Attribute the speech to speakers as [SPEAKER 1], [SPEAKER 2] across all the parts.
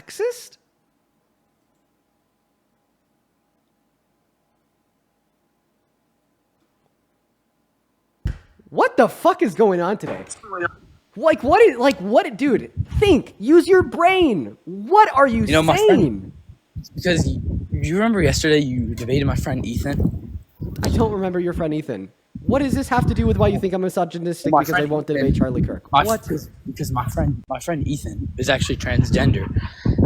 [SPEAKER 1] sexist? What the fuck is going on today? What, dude, think, use your brain. What are you saying?
[SPEAKER 2] My friend, because you remember yesterday you debated my friend Ethan?
[SPEAKER 1] I don't remember your friend Ethan. What does this have to do with why you think I'm misogynistic because I won't debate Charlie Kirk? What?
[SPEAKER 2] Because my friend Ethan is actually transgender,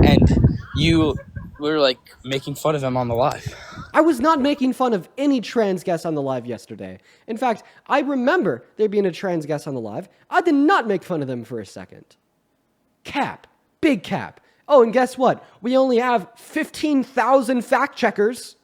[SPEAKER 2] and you were like making fun of him on the live.
[SPEAKER 1] I was not making fun of any trans guest on the live yesterday. In fact, I remember there being a trans guest on the live. I did not make fun of them for a second. Cap. Big cap. Oh, and guess what? We only have 15,000 fact checkers.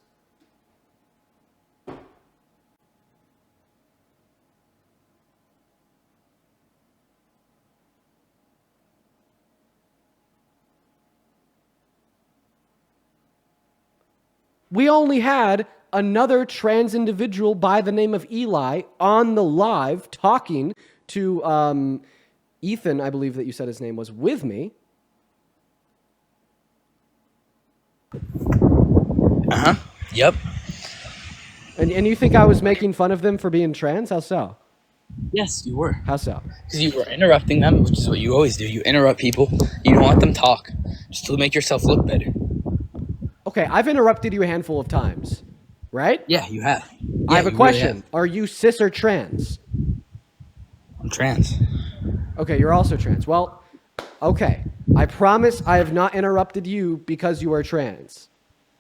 [SPEAKER 1] We only had another trans individual by the name of Eli on the live talking to Ethan, I believe that you said his name was, with me.
[SPEAKER 2] Uh-huh. Yep.
[SPEAKER 1] And you think I was making fun of them for being trans? How so?
[SPEAKER 2] Yes, you were.
[SPEAKER 1] How so?
[SPEAKER 2] Because you were interrupting them, which is what you always do. You interrupt people. You don't let them talk, just to make yourself look better.
[SPEAKER 1] Okay, I've interrupted you a handful of times, right?
[SPEAKER 2] Yeah, you have. Yeah,
[SPEAKER 1] I have a question.
[SPEAKER 2] Really have.
[SPEAKER 1] Are you cis or trans?
[SPEAKER 2] I'm trans.
[SPEAKER 1] Okay, you're also trans. Well, okay. I promise I have not interrupted you because you are trans.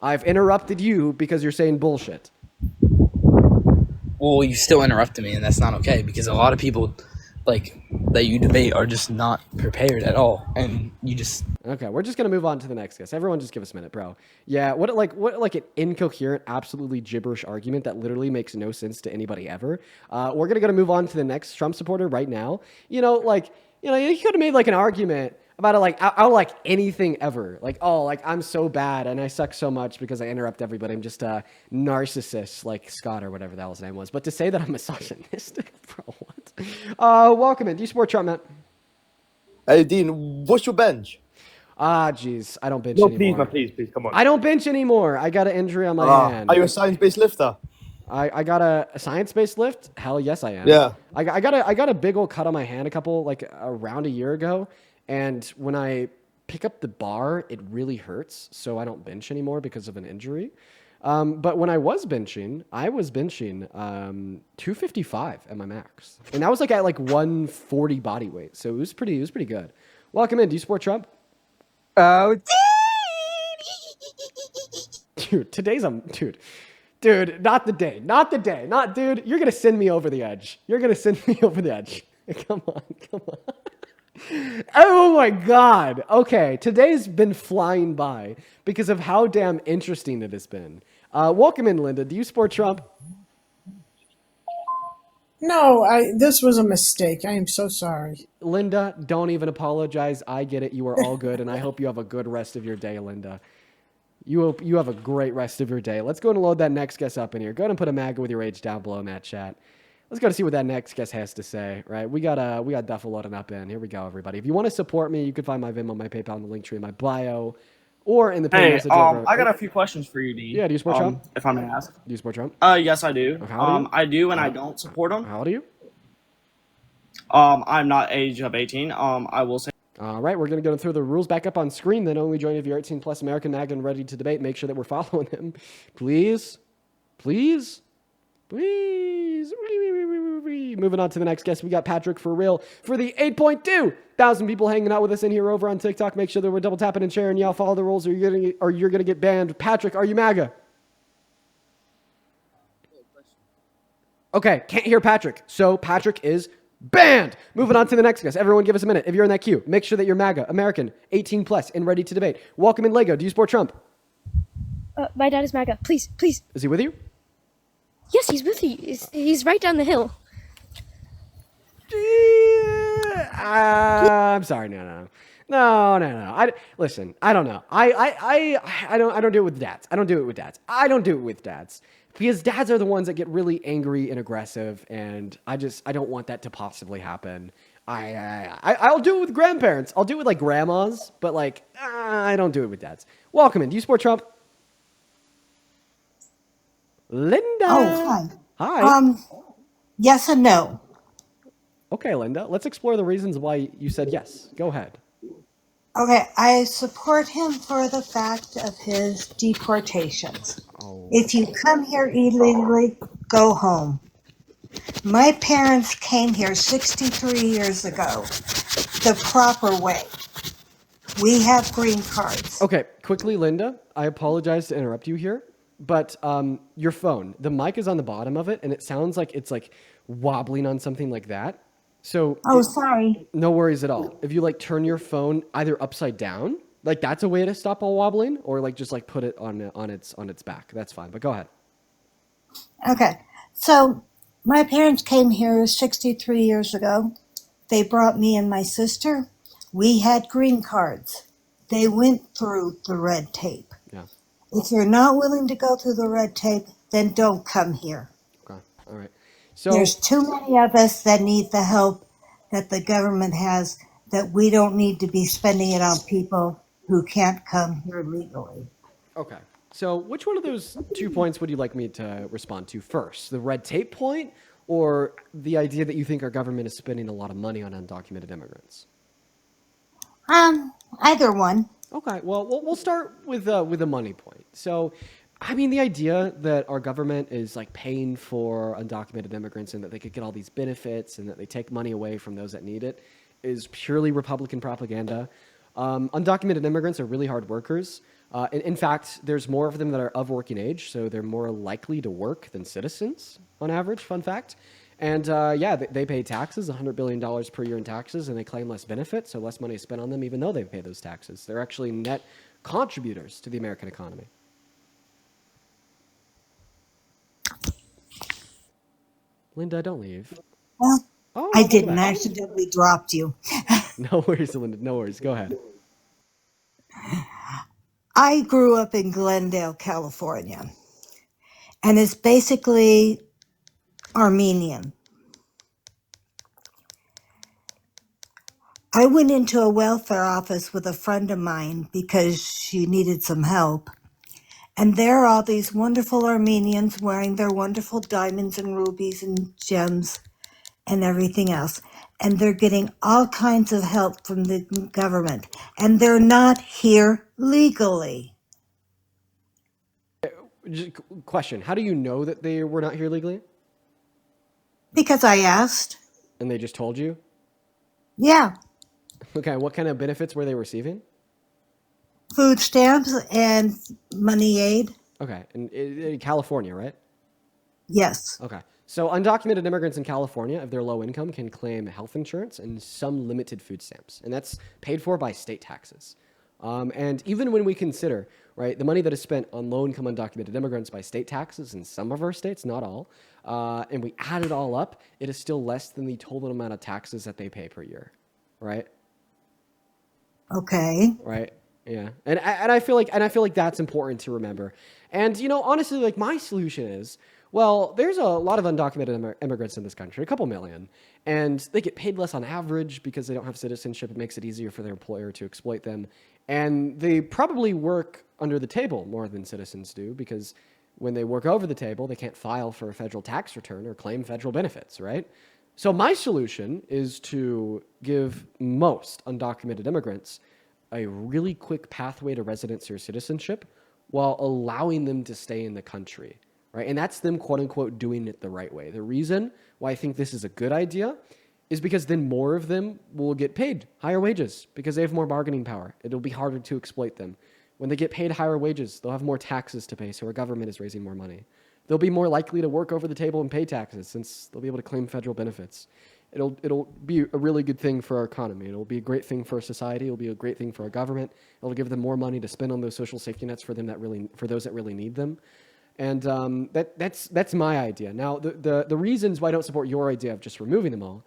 [SPEAKER 1] I've interrupted you because you're saying bullshit.
[SPEAKER 2] Well, you still interrupted me, and that's not okay, because a lot of people that you debate are just not prepared at all, and you just...
[SPEAKER 1] Okay, we're just gonna move on to the next guest. Everyone just give us a minute, bro. Yeah, what an incoherent, absolutely gibberish argument that literally makes no sense to anybody ever. We're gonna move on to the next Trump supporter right now. You could have made like an argument about it, like anything ever. Like, oh, like I'm so bad and I suck so much because I interrupt everybody. I'm just a narcissist like Scott or whatever the hell his name was. But to say that I'm misogynistic, bro, what? Welcome in. Do you support Trump, Matt?
[SPEAKER 3] Hey, Dean, what's your bench?
[SPEAKER 1] Jeez, I don't bench anymore.
[SPEAKER 3] Please, come on.
[SPEAKER 1] I don't bench anymore. I got an injury on my hand.
[SPEAKER 3] Are you a science-based lifter?
[SPEAKER 1] I got a science-based lift? Hell yes, I am.
[SPEAKER 3] Yeah.
[SPEAKER 1] I got a big old cut on my hand around a year ago, and when I pick up the bar, it really hurts, so I don't bench anymore because of an injury. But when I was benching 255 at my max, and that was at 140 body weight, so it was pretty good. Welcome in. Do you support Trump?
[SPEAKER 4] Oh,
[SPEAKER 1] dude, dude, not the day, dude. You're gonna send me over the edge. Come on. Oh my God. Okay, today's been flying by because of how damn interesting it has been. Welcome in, Linda. Do you support Trump?
[SPEAKER 4] No, this was a mistake. I am so sorry.
[SPEAKER 1] Linda, don't even apologize. I get it. You are all good, and I hope you have a good rest of your day, Linda. You have a great rest of your day. Let's go and load that next guest up in here. Go ahead and put a MAGA with your age down below in that chat. Let's go to see what that next guest has to say, right? We got Duffel loading up in. Here we go, everybody. If you want to support me, you can find my Venmo, my PayPal, and the link tree in my bio, or in the pin message over.
[SPEAKER 5] I got a few questions for you, D.
[SPEAKER 1] Yeah, do you support Trump?
[SPEAKER 5] If I may ask.
[SPEAKER 1] Do you support Trump?
[SPEAKER 5] Yes, I do.
[SPEAKER 1] How do you?
[SPEAKER 5] I do, and I don't support him.
[SPEAKER 1] How old are you?
[SPEAKER 5] I'm not age of 18. I will say.
[SPEAKER 1] All right, we're going to go through the rules back up on screen. Then only join if you're 18 plus American MAGA and ready to debate. Make sure that we're following him. Please. Moving on to the next guest, we got Patrick for real for the 8.2 thousand people hanging out with us in here over on TikTok. Make sure that we're double tapping and sharing. Y'all follow the rules or you're gonna get banned. Patrick, are you MAGA? Okay, can't hear Patrick. So Patrick is banned. Moving on to the next guest. Everyone give us a minute. If you're in that queue, make sure that you're MAGA, American, 18 plus, and ready to debate. Welcome in, Lego. Do you support Trump?
[SPEAKER 6] My dad is MAGA. Please.
[SPEAKER 1] Is he with you?
[SPEAKER 6] Yes, he's with you. He's right down the hill.
[SPEAKER 1] I'm sorry. No. Listen, I don't know. I don't do it with dads. I don't do it with dads because dads are the ones that get really angry and aggressive, and I don't want that to possibly happen. I'll do it with grandparents. I'll do it with like grandmas, but like I don't do it with dads. Welcome in. Do you support Trump? Linda.
[SPEAKER 7] Oh, hi.
[SPEAKER 1] Hi.
[SPEAKER 7] Yes and no.
[SPEAKER 1] Okay, Linda. Let's explore the reasons why you said yes. Go ahead.
[SPEAKER 7] Okay, I support him for the fact of his deportations.
[SPEAKER 1] Oh.
[SPEAKER 7] If you come here illegally, go home. My parents came here 63 years ago, the proper way. We have green cards.
[SPEAKER 1] Okay, quickly, Linda. I apologize to interrupt you here, but your phone, the mic is on the bottom of it, and it sounds like it's like wobbling on something like that. So
[SPEAKER 7] Oh, sorry.
[SPEAKER 1] no worries at all. If you like turn your phone either upside down, like that's a way to stop all wobbling, or like just like put it on its back. That's fine. But go ahead.
[SPEAKER 7] Okay, so my parents came here 63 years ago. They brought me and my sister. We had green cards. They went through the red tape.
[SPEAKER 1] Yeah.
[SPEAKER 7] If you're not willing to go through the red tape, then don't come here.
[SPEAKER 1] Okay. All right. So
[SPEAKER 7] There's too many of us that need the help that the government has, that we don't need to be spending it on people who can't come here legally.
[SPEAKER 1] okay. So which one of those 2 points would you like me to respond to first? The red tape point, or the idea that you think our government is spending a lot of money on undocumented immigrants?
[SPEAKER 7] Either one.
[SPEAKER 1] Okay, well, we'll start with the money point. So, I mean, the idea that our government is like paying for undocumented immigrants and that they could get all these benefits and that they take money away from those that need it is purely Republican propaganda. Undocumented immigrants are really hard workers. In fact, there's more of them that are of working age, so they're more likely to work than citizens on average, fun fact. And yeah, they pay taxes, $100 billion per year in taxes, and they claim less benefits, so less money is spent on them even though they pay those taxes. They're actually net contributors to the American economy. Linda, don't leave.
[SPEAKER 7] Well,
[SPEAKER 1] Oh,
[SPEAKER 7] I
[SPEAKER 1] welcome
[SPEAKER 7] didn't.
[SPEAKER 1] back.
[SPEAKER 7] I accidentally dropped you.
[SPEAKER 1] No worries, Linda. No worries. Go ahead.
[SPEAKER 7] I grew up in Glendale, California, and it's basically Armenian. I went into a welfare office with a friend of mine because she needed some help. And there are all these wonderful Armenians wearing their wonderful diamonds and rubies and gems and everything else. And they're getting all kinds of help from the government. And they're not here legally.
[SPEAKER 1] Just question: how do you know that they were not here legally?
[SPEAKER 7] Because I asked.
[SPEAKER 1] And they just told you?
[SPEAKER 7] Yeah.
[SPEAKER 1] Okay, what kind of benefits were they receiving?
[SPEAKER 7] Food stamps and money aid.
[SPEAKER 1] Okay, in California, right?
[SPEAKER 7] Yes.
[SPEAKER 1] Okay. So undocumented immigrants in California, if they're low income, can claim health insurance and some limited food stamps. And that's paid for by state taxes. And even when we consider, right, the money that is spent on low income undocumented immigrants by state taxes in some of our states, not all, and we add it all up, it is still less than the total amount of taxes that they pay per year, right?
[SPEAKER 7] Okay.
[SPEAKER 1] Right. Yeah. And I feel like that's important to remember. And, you know, honestly, like my solution is, well, there's a lot of undocumented immigrants in this country, a couple million, and they get paid less on average because they don't have citizenship. It makes it easier for their employer to exploit them. And they probably work under the table more than citizens do because when they work over the table, they can't file for a federal tax return or claim federal benefits, right? So my solution is to give most undocumented immigrants a really quick pathway to residency or citizenship while allowing them to stay in the country, right? And that's them, quote unquote, doing it the right way. The reason why I think this is a good idea is because then more of them will get paid higher wages because they have more bargaining power. It'll be harder to exploit them. When they get paid higher wages, they'll have more taxes to pay, so our government is raising more money. They'll be more likely to work over the table and pay taxes since they'll be able to claim federal benefits. It'll be a really good thing for our economy. It'll be a great thing for our society. It'll be a great thing for our government. It'll give them more money to spend on those social safety nets for those that really need them. And that's my idea. Now, the reasons why I don't support your idea of just removing them all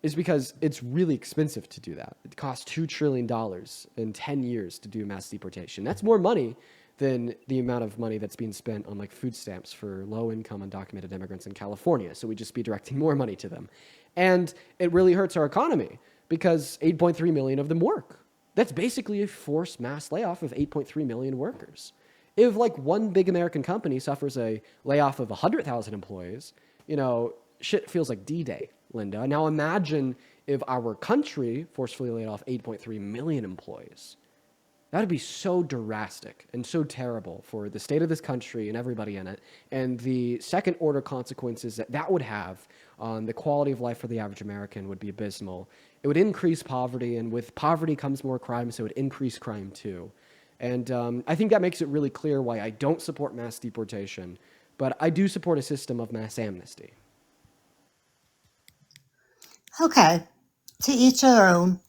[SPEAKER 1] is because it's really expensive to do that. It costs $2 trillion in 10 years to do mass deportation. That's more money than the amount of money that's being spent on like food stamps for low-income undocumented immigrants in California. So we'd just be directing more money to them. And it really hurts our economy because 8.3 million of them work. That's basically a forced mass layoff of 8.3 million workers. If like one big American company suffers a layoff of 100,000 employees, shit feels like D-Day, Linda. Now imagine if our country forcefully laid off 8.3 million employees. That would be so drastic and so terrible for the state of this country and everybody in it. And the second order consequences that would have on the quality of life for the average American would be abysmal. It would increase poverty, and with poverty comes more crime, so it would increase crime too. And I think that makes it really clear why I don't support mass deportation, but I do support a system of mass amnesty.
[SPEAKER 7] Okay, to each their own.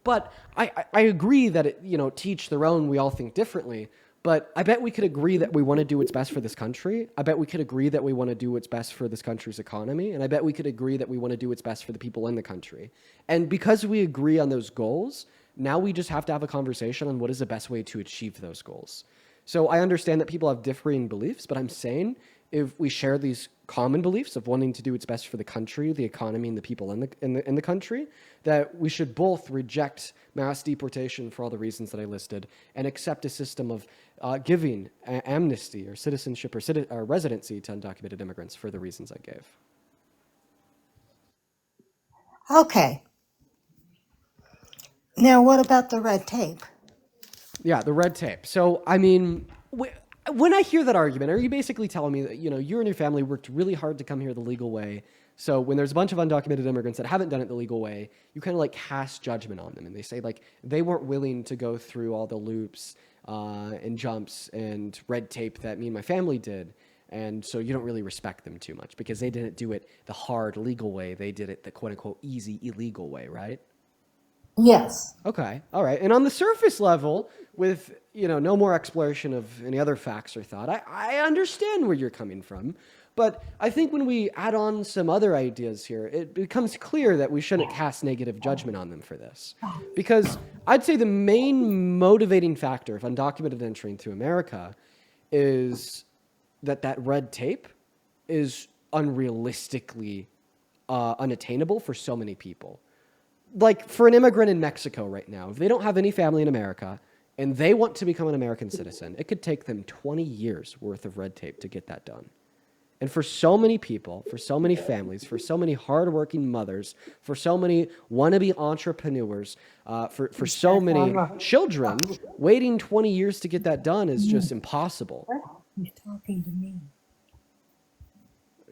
[SPEAKER 1] But I agree that to each their own, we all think differently. But I bet we could agree that we want to do what's best for this country. I bet we could agree that we want to do what's best for this country's economy. And I bet we could agree that we want to do what's best for the people in the country. And because we agree on those goals, now we just have to have a conversation on what is the best way to achieve those goals. So I understand that people have differing beliefs, but I'm saying if we share these common beliefs of wanting to do what's best for the country, the economy, and the people in the country, that we should both reject mass deportation for all the reasons that I listed and accept a system of giving amnesty or citizenship or residency to undocumented immigrants for the reasons I gave.
[SPEAKER 7] Okay. Now, what about the red tape?
[SPEAKER 1] Yeah, the red tape. So, I mean, when I hear that argument, are you basically telling me that, you and your family worked really hard to come here the legal way? So when there's a bunch of undocumented immigrants that haven't done it the legal way, you kind of like cast judgment on them. And they say like they weren't willing to go through all the loops and jumps and red tape that me and my family did. And so you don't really respect them too much because they didn't do it the hard legal way. They did it the quote unquote easy illegal way, right?
[SPEAKER 7] Yes.
[SPEAKER 1] Okay. All right. And on the surface level, with, no more exploration of any other facts or thought, I understand where you're coming from. But I think when we add on some other ideas here, it becomes clear that we shouldn't cast negative judgment on them for this. Because I'd say the main motivating factor of undocumented entry into America is that red tape is unrealistically unattainable for so many people. Like for an immigrant in Mexico right now, if they don't have any family in America and they want to become an American citizen, it could take them 20 years worth of red tape to get that done. And for so many people, for so many families, for so many hardworking mothers, for so many wannabe entrepreneurs, for so many children, waiting 20 years to get that done is just impossible.
[SPEAKER 7] You're talking to me.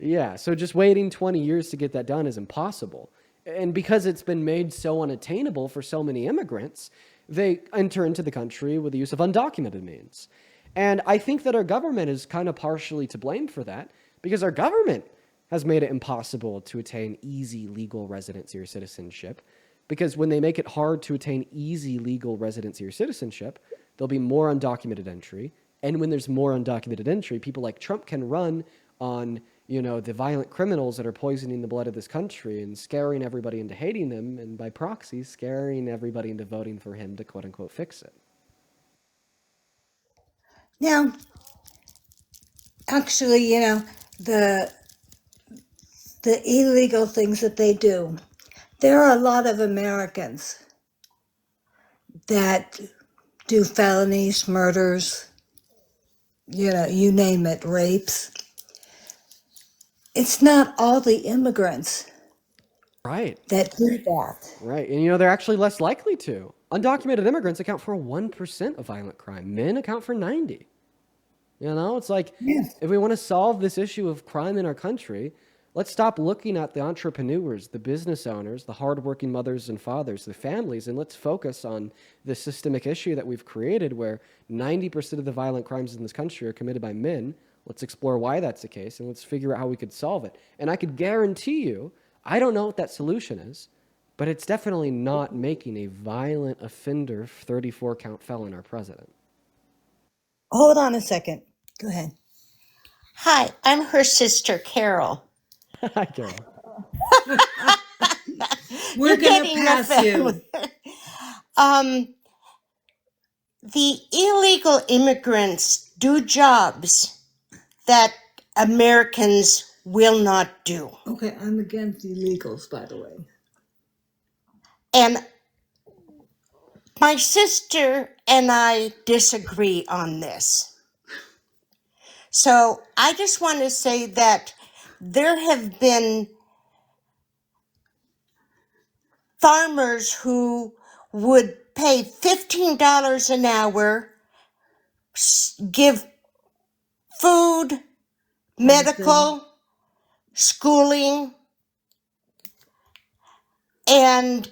[SPEAKER 1] Yeah, so just waiting 20 years to get that done is impossible. And because it's been made so unattainable for so many immigrants, they enter into the country with the use of undocumented means. And I think that our government is kind of partially to blame for that, because our government has made it impossible to attain easy legal residency or citizenship. Because when they make it hard to attain easy legal residency or citizenship, there'll be more undocumented entry. And when there's more undocumented entry, people like Trump can run on, the violent criminals that are poisoning the blood of this country and scaring everybody into hating them, and by proxy, scaring everybody into voting for him to quote unquote fix it.
[SPEAKER 7] Now, actually, the illegal things that they do, there are a lot of Americans that do felonies, murders, you name it, rapes. It's not all the immigrants
[SPEAKER 1] Right.
[SPEAKER 7] that do that.
[SPEAKER 1] Right. And, they're actually less likely to. Undocumented immigrants account for 1% of violent crime. Men account for 90. It's like,
[SPEAKER 7] Yes.
[SPEAKER 1] if we want to solve this issue of crime in our country, let's stop looking at the entrepreneurs, the business owners, the hardworking mothers and fathers, the families, and let's focus on the systemic issue that we've created where 90% of the violent crimes in this country are committed by men. Let's explore why that's the case, and let's figure out how we could solve it. And I could guarantee you, I don't know what that solution is, but it's definitely not making a violent offender 34-count felon our president.
[SPEAKER 7] Hold on a second. Go ahead.
[SPEAKER 8] Hi, I'm her sister, Carol.
[SPEAKER 1] Hi, Carol.
[SPEAKER 7] We're
[SPEAKER 8] You're
[SPEAKER 7] going
[SPEAKER 8] getting
[SPEAKER 7] to pass you.
[SPEAKER 8] The illegal immigrants do jobs that Americans will not do.
[SPEAKER 7] Okay, I'm against illegals, by the way.
[SPEAKER 8] And my sister and I disagree on this. So I just want to say that there have been farmers who would pay $15 an hour, give food, medical, schooling, and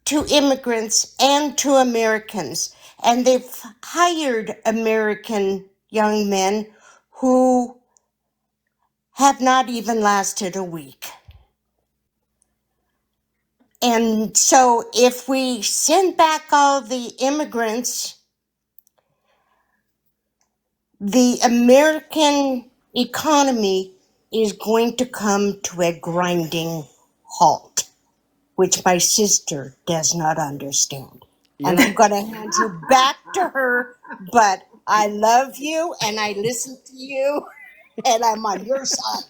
[SPEAKER 8] to immigrants and to Americans. And they've hired American young men who have not even lasted a week. And so if we send back all the immigrants, the American economy is going to come to a grinding halt, which my sister does not understand. And I'm going to hand you back to her, but I love you and I listen to you and I'm on your side.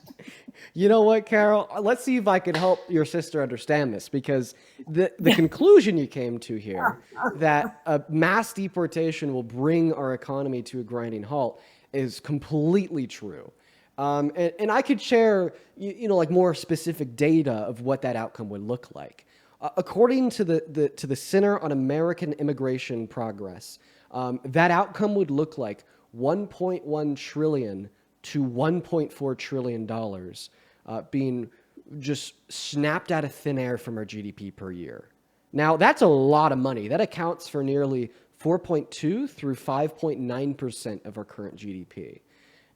[SPEAKER 1] You know what, Carol? Let's see if I can help your sister understand this, because the conclusion you came to here, that a mass deportation will bring our economy to a grinding halt, is completely true. And I could share, like more specific data of what that outcome would look like. According to the Center on American Immigration Progress, that outcome would look like $1.1 trillion to $1.4 trillion being just snapped out of thin air from our GDP per year. Now, that's a lot of money. That accounts for nearly 4.2 through 5.9% of our current GDP.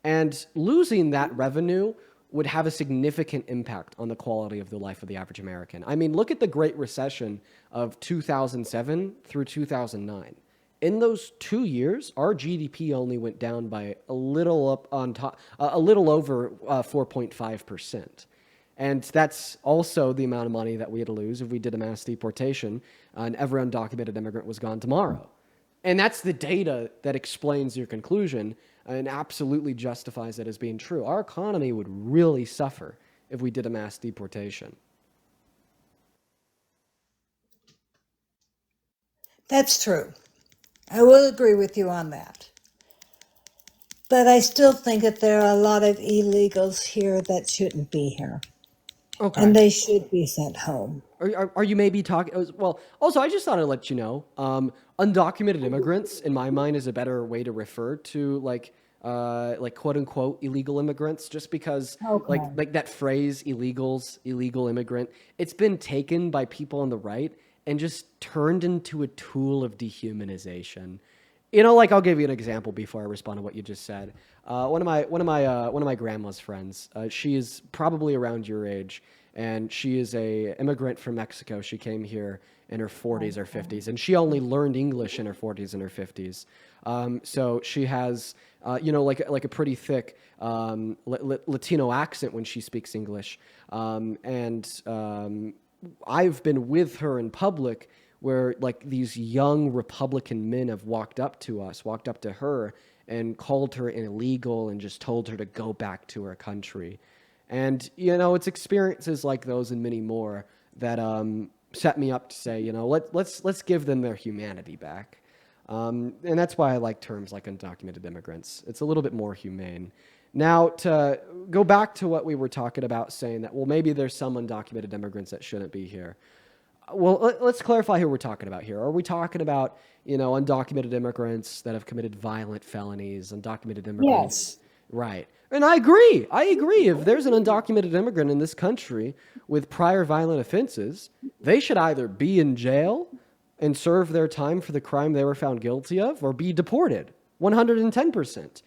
[SPEAKER 1] And losing that revenue would have a significant impact on the quality of the life of the average American. I mean, look at the Great Recession of 2007 through 2009. In those 2 years, our GDP only went down by a little over 4.5%. And that's also the amount of money that we had to lose if we did a mass deportation and every undocumented immigrant was gone tomorrow. And that's the data that explains your conclusion and absolutely justifies it as being true. Our economy would really suffer if we did a mass deportation.
[SPEAKER 7] That's true. I will agree with you on that. But I still think that there are a lot of illegals here that shouldn't be here.
[SPEAKER 1] Okay.
[SPEAKER 7] And they should be sent home.
[SPEAKER 1] Are you maybe talking? Well, also, I just thought I'd let you know, undocumented immigrants, in my mind, is a better way to refer to like quote unquote illegal immigrants, just because like that phrase illegals, illegal immigrant, it's been taken by people on the right and just turned into a tool of dehumanization. Like I'll give you an example before I respond to what you just said. One of my grandma's friends, she is probably around your age, and she is a immigrant from Mexico. She came here in her 40s or 50s, and she only learned English in her 40s and her 50s. So she has, like a pretty thick Latino accent when she speaks English. I've been with her in public where like these young Republican men have walked up to her and called her an illegal and just told her to go back to her country. And, it's experiences like those and many more that set me up to say, let's give them their humanity back. And that's why I like terms like undocumented immigrants. It's a little bit more humane. Now, to go back to what we were talking about, saying that, well, maybe there's some undocumented immigrants that shouldn't be here. Well, let's clarify who we're talking about here. Are we talking about, undocumented immigrants that have committed violent felonies, undocumented immigrants? Yes. Right. And I agree. If there's an undocumented immigrant in this country with prior violent offenses, they should either be in jail and serve their time for the crime they were found guilty of or be deported, 110%.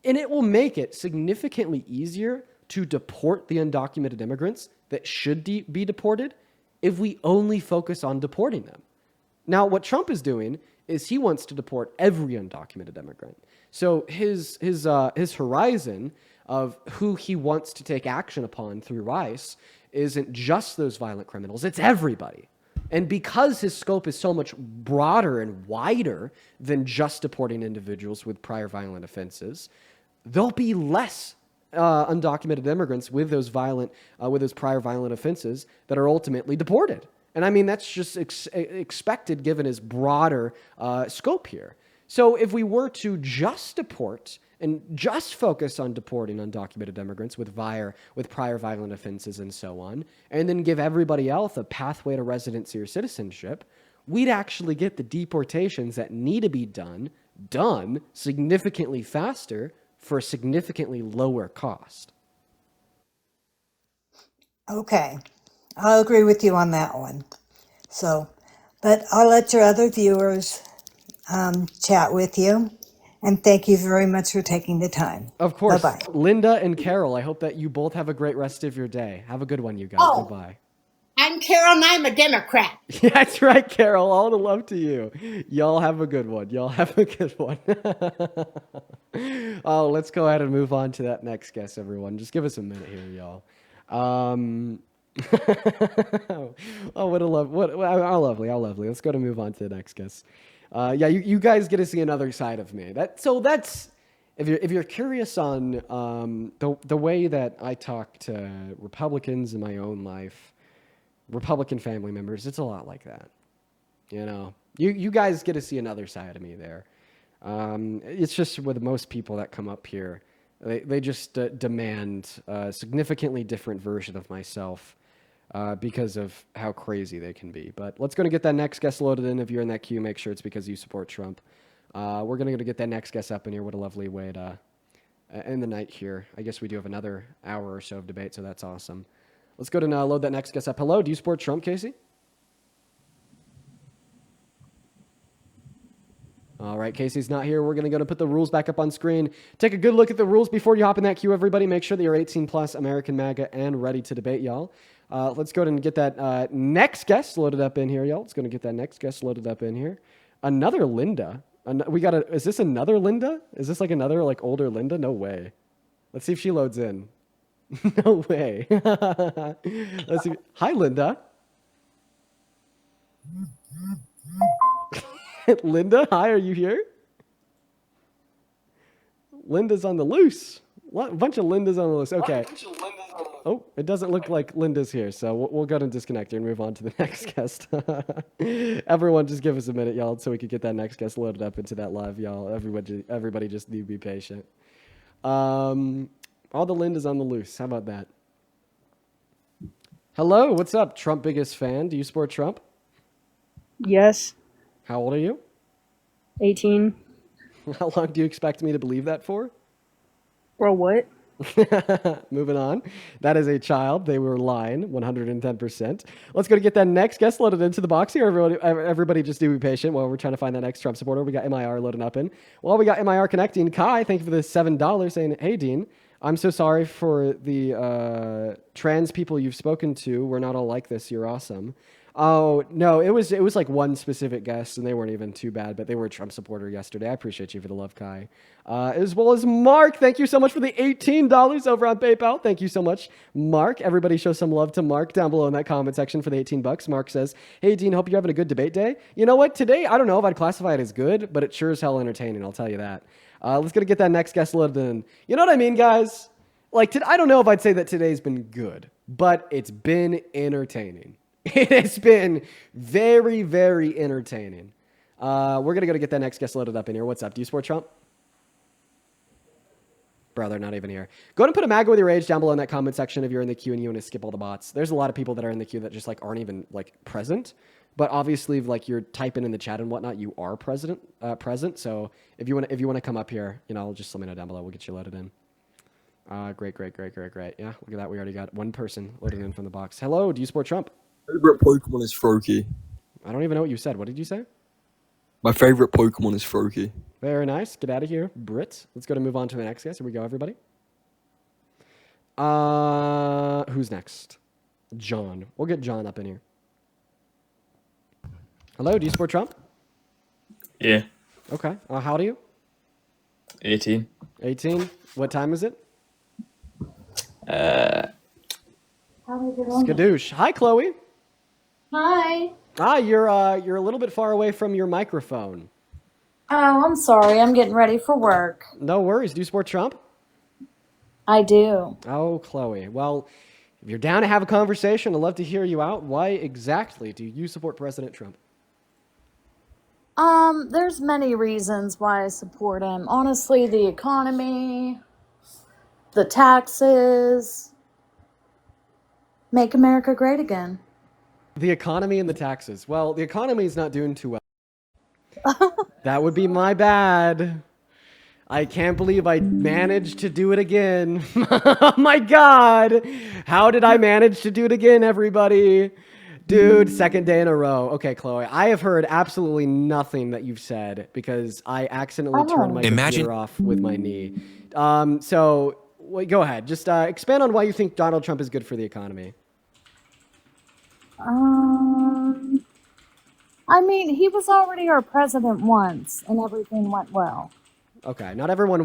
[SPEAKER 1] And it will make it significantly easier to deport the undocumented immigrants that should be deported if we only focus on deporting them. Now, what Trump is doing is he wants to deport every undocumented immigrant. So his horizon of who he wants to take action upon through ICE isn't just those violent criminals, it's everybody. And because his scope is so much broader and wider than just deporting individuals with prior violent offenses, there'll be less undocumented immigrants with those prior violent offenses that are ultimately deported. And I mean, that's just expected given his broader scope here. So if we were to just deport and just focus on deporting undocumented immigrants with prior violent offenses and so on, and then give everybody else a pathway to residency or citizenship, we'd actually get the deportations that need to be done significantly faster for a significantly lower cost.
[SPEAKER 7] Okay, I'll agree with you on that one. So, but I'll let your other viewers chat with you. And thank you very much for taking the time.
[SPEAKER 1] Of course.
[SPEAKER 7] Bye-bye.
[SPEAKER 1] Linda and Carol, I hope that you both have a great rest of your day. Have a good one, you guys.
[SPEAKER 8] Oh.
[SPEAKER 1] Goodbye.
[SPEAKER 8] I'm Carol and I'm a Democrat.
[SPEAKER 1] Yeah, that's right, Carol. All the love to you. Y'all have a good one. Oh, let's go ahead and move on to that next guest, everyone. Just give us a minute here, y'all. Oh, what a love! How lovely! Let's go to move on to the next guest. Yeah, you guys get to see another side of me. That's if you're curious on the way that I talk to Republicans in my own life, Republican family members, it's a lot like that. You know, you guys get to see another side of me there. It's just with most people that come up here, they just demand a significantly different version of myself because of how crazy they can be. But let's go to get that next guest loaded in. If you're in that queue, make sure it's because you support Trump. We're going to get that next guest up in here. What a lovely way to end the night here. I guess we do have another hour or so of debate, so that's awesome. Let's go to load that next guest up. Hello, do you support Trump, Casey? All right, Casey's not here. We're going to go to put the rules back up on screen. Take a good look at the rules before you hop in that queue, everybody. Make sure that you're 18 plus, American MAGA, and ready to debate, y'all. Let's go ahead and get that next guest loaded up in here, y'all. Let's go and get that next guest loaded up in here. Another Linda. Is this another Linda? Is this like another older Linda? No way. Let's see if she loads in. No way. Let's see. Hi, Linda. Linda, hi, are you here? Linda's on the loose. What? A bunch of Lindas on the loose. Okay. Oh, it doesn't look like Linda's here, so we'll go ahead and disconnect her and move on to the next guest. Everyone, just give us a minute, y'all, so we can get that next guest loaded up into that live, y'all. Everybody just need to be patient. All the Lindas on the loose. How about that? Hello, what's up, Trump biggest fan? Do you support Trump?
[SPEAKER 9] Yes.
[SPEAKER 1] How old are you?
[SPEAKER 9] 18.
[SPEAKER 1] How long do you expect me to believe that for?
[SPEAKER 9] Bro, what?
[SPEAKER 1] Moving on. That is a child. They were lying 110%. Let's go to get that next guest loaded into the box here. Everybody just do be patient while we're trying to find that next Trump supporter. We got MIR loading up in. While we got MIR connecting, Kai, thank you for the $7 saying, hey, Dean, I'm so sorry for the trans people you've spoken to. We're not all like this. You're awesome. Oh, no, it was like one specific guest, and they weren't even too bad, but they were a Trump supporter yesterday. I appreciate you for the love, Kai. As well as Mark. Thank you so much for the $18 over on PayPal. Thank you so much, Mark. Everybody show some love to Mark down below in that comment section for the $18. Mark says, hey, Dean, hope you're having a good debate day. You know what? Today, I don't know if I'd classify it as good, but it sure is hell entertaining, I'll tell you that. Let's go to get that next guest loaded in. You know what I mean, guys? I don't know if I'd say that today's been good, but it's been entertaining. It has been very, very entertaining. We're going to go to get that next guest loaded up in here. What's up? Do you support Trump? Bro, they're not even here. Go ahead and put a MAGA with your age down below in that comment section if you're in the queue and you want to skip all the bots. There's a lot of people that are in the queue that just aren't even present. But obviously, you're typing in the chat and whatnot, you are present. So if you want to come up here, just let me know down below. We'll get you loaded in. Great. Yeah, look at that. We already got one person loaded in from the box. Hello, do you support Trump?
[SPEAKER 10] Favorite Pokemon is Froakie.
[SPEAKER 1] I don't even know what you said. What did you say?
[SPEAKER 10] My favorite Pokemon is Froakie.
[SPEAKER 1] Very nice. Get out of here, Brit. Let's go to move on to the next guest. Here we go, everybody. Who's next? John. We'll get John up in here. Hello, do you support Trump?
[SPEAKER 11] Yeah.
[SPEAKER 1] Okay. How old are you?
[SPEAKER 11] 18.
[SPEAKER 1] 18. What time is it? Skadoosh. Hi, Chloe.
[SPEAKER 12] Hi.
[SPEAKER 1] You're a little bit far away from your microphone.
[SPEAKER 12] Oh, I'm sorry. I'm getting ready for work.
[SPEAKER 1] No worries. Do you support Trump?
[SPEAKER 12] I do.
[SPEAKER 1] Oh, Chloe. Well, if you're down to have a conversation, I'd love to hear you out. Why exactly do you support President Trump?
[SPEAKER 12] There's many reasons why I support him. Honestly, the economy, the taxes, make America great again.
[SPEAKER 1] The economy and the taxes. Well, the economy is not doing too well. That would be my bad. I can't believe I managed to do it again. Oh my God. How did I manage to do it again, everybody? Dude, second day in a row. Okay, Chloe, I have heard absolutely nothing that you've said because I accidentally turned my computer off with my knee. So go ahead. Just expand on why you think Donald Trump is good for the economy.
[SPEAKER 12] I mean, he was already our president once, and everything went well.
[SPEAKER 1] Okay, not everything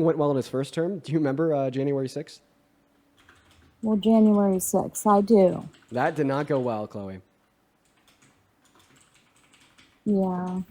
[SPEAKER 1] went well in his first term. Do you remember January 6th?
[SPEAKER 12] Well, January 6th, I do.
[SPEAKER 1] That did not go well, Chloe.
[SPEAKER 12] Yeah.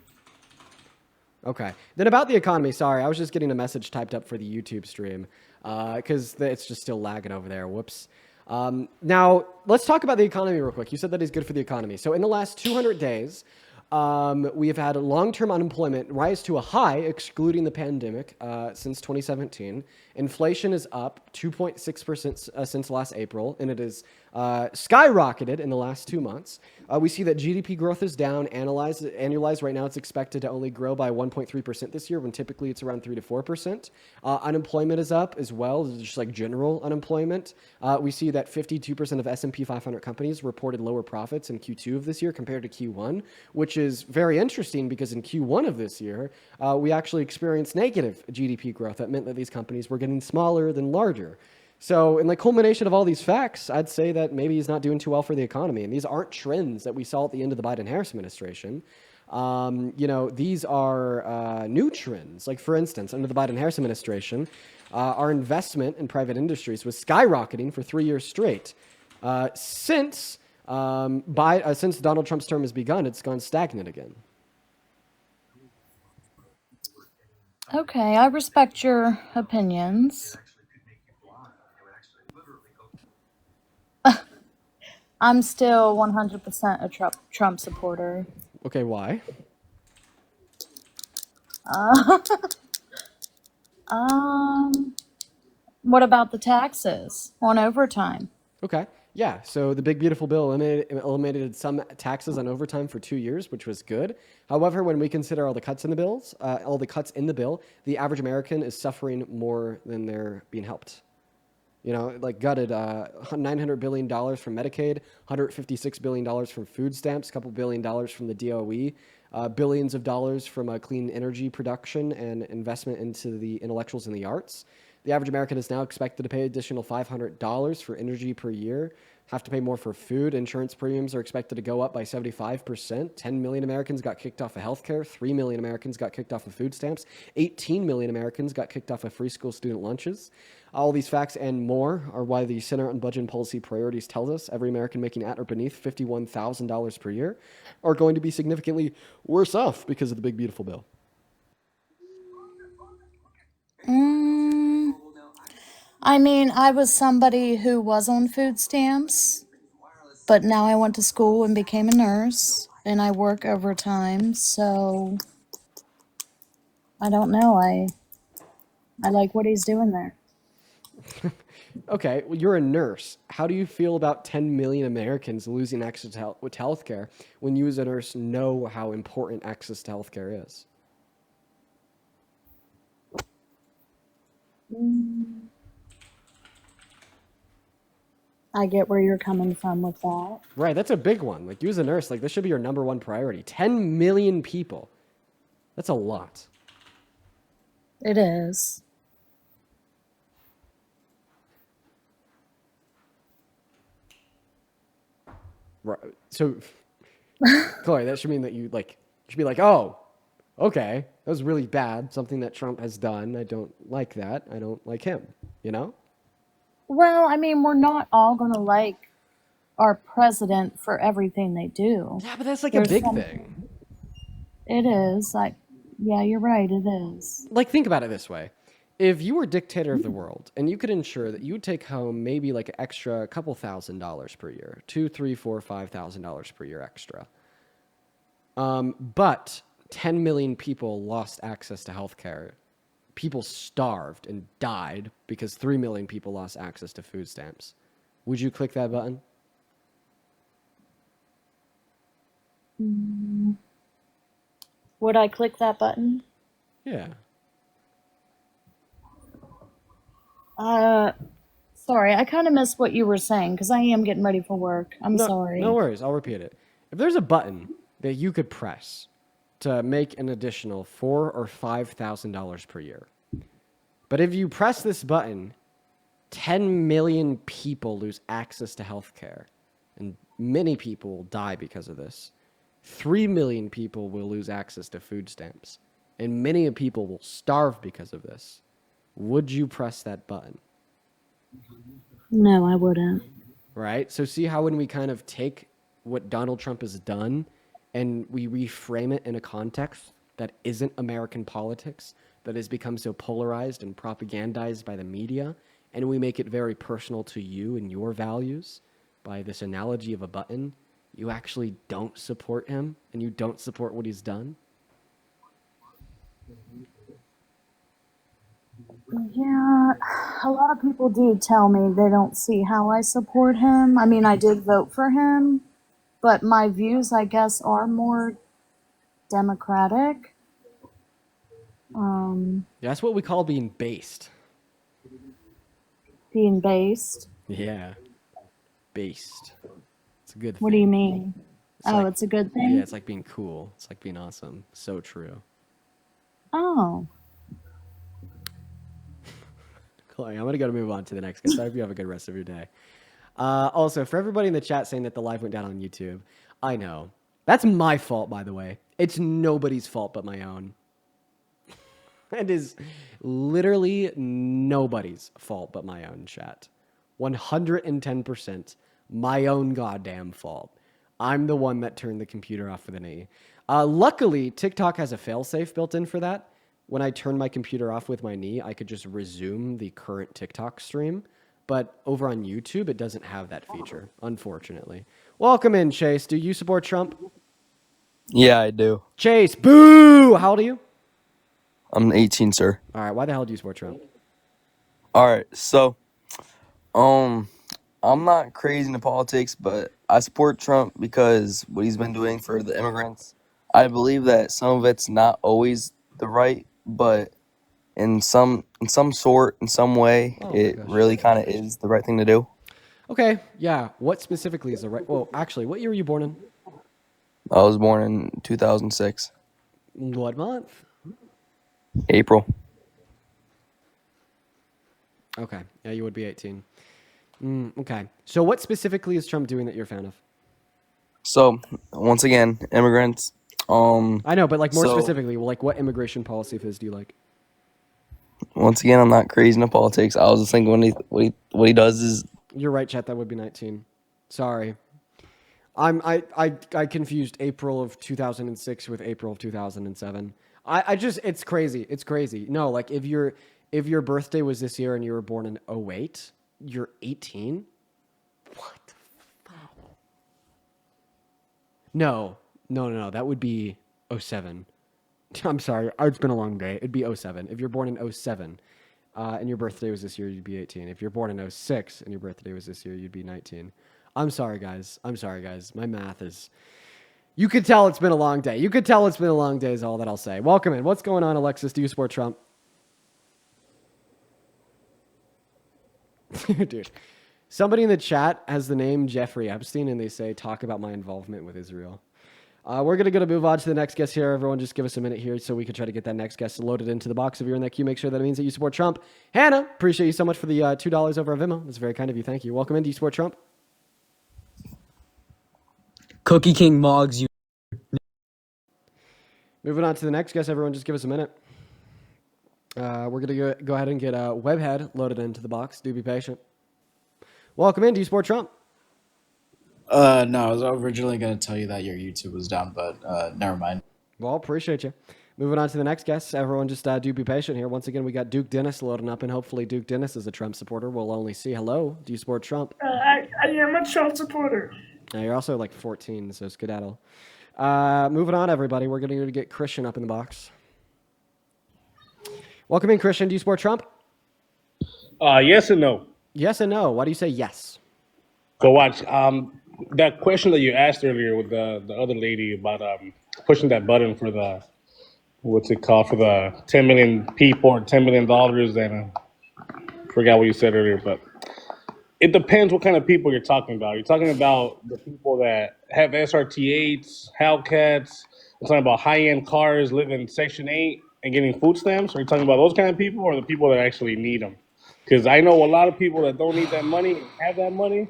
[SPEAKER 1] Okay. Then about the economy, sorry, I was just getting a message typed up for the YouTube stream because it's just still lagging over there. Whoops. Now, let's talk about the economy real quick. You said that he's good for the economy. So in the last 200 days, we have had long-term unemployment rise to a high, excluding the pandemic, since 2017. Inflation is up 2.6% since last April, and it is skyrocketed in the last 2 months. We see that GDP growth is down. Annualized right now, it's expected to only grow by 1.3% this year, when typically it's around 3 to 4%. Unemployment is up as well, just like general unemployment. We see that 52% of S&P 500 companies reported lower profits in Q2 of this year compared to Q1, which is very interesting because in Q1 of this year, we actually experienced negative GDP growth. That meant that these companies were getting smaller than larger. So in the culmination of all these facts, I'd say that maybe he's not doing too well for the economy. And these aren't trends that we saw at the end of the Biden-Harris administration. These are new trends. Like, for instance, under the Biden-Harris administration, our investment in private industries was skyrocketing for 3 years straight. Since Donald Trump's term has begun, it's gone stagnant again.
[SPEAKER 12] Okay, I respect your opinions. I'm still 100% a Trump supporter.
[SPEAKER 1] Okay, why?
[SPEAKER 12] What about the taxes on overtime?
[SPEAKER 1] Okay. Yeah, so the big beautiful bill eliminated some taxes on overtime for 2 years, which was good. However, when we consider all the cuts in the bill, the average American is suffering more than they're being helped. You know, like gutted $900 billion from Medicaid, $156 billion from food stamps, a couple $1 billion from the DOE, billions of dollars from clean energy production and investment into the intellectuals and the arts. The average American is now expected to pay additional $500 for energy per year, have to pay more for food. Insurance premiums are expected to go up by 75%. 10 million Americans got kicked off of healthcare. 3 million Americans got kicked off of food stamps. 18 million Americans got kicked off of free school student lunches. All these facts and more are why the Center on Budget and Policy Priorities tells us every American making at or beneath $51,000 per year are going to be significantly worse off because of the big beautiful bill.
[SPEAKER 12] I mean, I was somebody who was on food stamps, but now I went to school and became a nurse, and I work overtime, so I don't know. I like what he's doing there.
[SPEAKER 1] Okay, well, you're a nurse. How do you feel about 10 million Americans losing access to healthcare when you as a nurse know how important access to healthcare is?
[SPEAKER 12] I get where you're coming from with that.
[SPEAKER 1] Right, that's a big one. Like, you as a nurse, like, this should be your number one priority. 10 million people. That's a lot.
[SPEAKER 12] It is.
[SPEAKER 1] Right. So, Chloe, that should mean that you should be like, oh, okay, that was really bad. Something that Trump has done. I don't like that. I don't like him. You know?
[SPEAKER 12] Well, I mean, we're not all going to like our president for everything they do.
[SPEAKER 1] Yeah, but that's like a big thing.
[SPEAKER 12] It is. Yeah, you're right. It is.
[SPEAKER 1] Like, think about it this way. if you were dictator of the world and you could ensure that you would take home maybe like an extra couple $1,000s per year, $2, $3, $4, $5,000 per year extra, but 10 million people lost access to healthcare. People starved and died because 3 million people lost access to food stamps. Would you click that button?
[SPEAKER 12] Would I click that button?
[SPEAKER 1] Yeah.
[SPEAKER 12] Sorry, I kind of missed what you were saying because I am getting ready for work. I'm sorry.
[SPEAKER 1] No worries. I'll repeat it. If there's a button that you could press to make an additional $4,000 or $5,000 per year, but if you press this button, 10 million people lose access to healthcare, and many people will die because of this. 3 million people will lose access to food stamps, and many people will starve because of this. Would you press that button?
[SPEAKER 12] No, I wouldn't.
[SPEAKER 1] Right? So see how when we kind of take what Donald Trump has done and we reframe it in a context that isn't American politics, that has become so polarized and propagandized by the media, and we make it very personal to you and your values by this analogy of a button, you actually don't support him and you don't support what he's done?
[SPEAKER 12] Yeah, a lot of people do tell me they don't see how I support him. I mean, I did vote for him, but my views, I guess, are more democratic.
[SPEAKER 1] That's what we call being based.
[SPEAKER 12] Being based.
[SPEAKER 1] Yeah. Based. It's a good thing.
[SPEAKER 12] What do you mean?
[SPEAKER 1] It's
[SPEAKER 12] It's a good thing?
[SPEAKER 1] Yeah, it's like being cool. It's like being awesome. So true.
[SPEAKER 12] Oh.
[SPEAKER 1] Chloe, I'm going to move on to the next guest. I hope you have a good rest of your day. Also, for everybody in the chat saying that the live went down on YouTube, I know. That's my fault, by the way. It's nobody's fault but my own. It is literally nobody's fault but my own, chat. 110% my own goddamn fault. I'm the one that turned the computer off with an E. Luckily, TikTok has a failsafe built in for that. When I turn my computer off with my knee, I could just resume the current TikTok stream. But over on YouTube, it doesn't have that feature, unfortunately. Welcome in, Chase. Do you support Trump?
[SPEAKER 10] Yeah, I do.
[SPEAKER 1] Chase, boo! How old are you?
[SPEAKER 10] I'm 18, sir.
[SPEAKER 1] All right, why the hell do you support Trump?
[SPEAKER 10] All right, so, I'm not crazy into politics, but I support Trump because what he's been doing for the immigrants. I believe that some of it's not always the right, but in some way, it really kind of is the right thing to do.
[SPEAKER 1] Okay, yeah. What specifically is the right... Well, actually, what year were you born in?
[SPEAKER 10] I was born in 2006.
[SPEAKER 1] What month?
[SPEAKER 10] April.
[SPEAKER 1] Okay, yeah, you would be 18. Okay, so what specifically is Trump doing that you're a fan of?
[SPEAKER 10] So, once again, immigrants.
[SPEAKER 1] I know, but like more specifically, like what immigration policy of his do you like?
[SPEAKER 10] Once again, I'm not crazy into politics. I was just thinking what he does is...
[SPEAKER 1] You're right, chat. That would be 19. Sorry. I confused April of 2006 with April of 2007. I just, it's crazy. It's crazy. No, like if your birthday was this year and you were born in 08, you're 18? What the fuck? No. That would be 07. I'm sorry. It's been a long day. It'd be 07. If you're born in 07 and your birthday was this year, you'd be 18. If you're born in 06 and your birthday was this year, you'd be 19. I'm sorry, guys. My math is... You could tell it's been a long day. Is all that I'll say. Welcome in. What's going on, Alexis? Do you support Trump? Dude. Somebody in the chat has the name Jeffrey Epstein, and they say, talk about my involvement with Israel. We're going to move on to the next guest here. Everyone just give us a minute here so we can try to get that next guest loaded into the box. If you're in that queue, make sure that it means that you support Trump. Hannah, appreciate you so much for the $2 over on Venmo. That's very kind of you. Thank you. Welcome in. Do you support Trump?
[SPEAKER 2] Cookie King Moggs, you.
[SPEAKER 1] Moving on to the next guest. Everyone just give us a minute. We're going to go ahead and get Webhead loaded into the box. Do be patient. Welcome in. Do you support Trump?
[SPEAKER 13] No, I was originally going to tell you that your YouTube was down, but never mind.
[SPEAKER 1] Well, appreciate you. Moving on to the next guest. Everyone just do be patient here. Once again, we got Duke Dennis loading up, and hopefully Duke Dennis is a Trump supporter. We'll only see. Hello, do you support Trump?
[SPEAKER 4] I am a Trump supporter.
[SPEAKER 1] Now, you're also like 14, so skedaddle. Moving on, everybody. We're going to get Christian up in the box. Welcome in, Christian. Do you support Trump?
[SPEAKER 13] Yes and no.
[SPEAKER 1] Yes and no. Why do you say yes?
[SPEAKER 13] Go watch. That question that you asked earlier with the other lady about pushing that button for the what's it called for the 10 million people or $10 million, and forgot what you said earlier, but it depends what kind of people you're talking about. You're talking about the people that have SRT8s, Hellcats. You're talking about high-end cars, living in Section 8 and getting food stamps. Are you talking about those kind of people or the people that actually need them? Because I know a lot of people that don't need that money and have that money.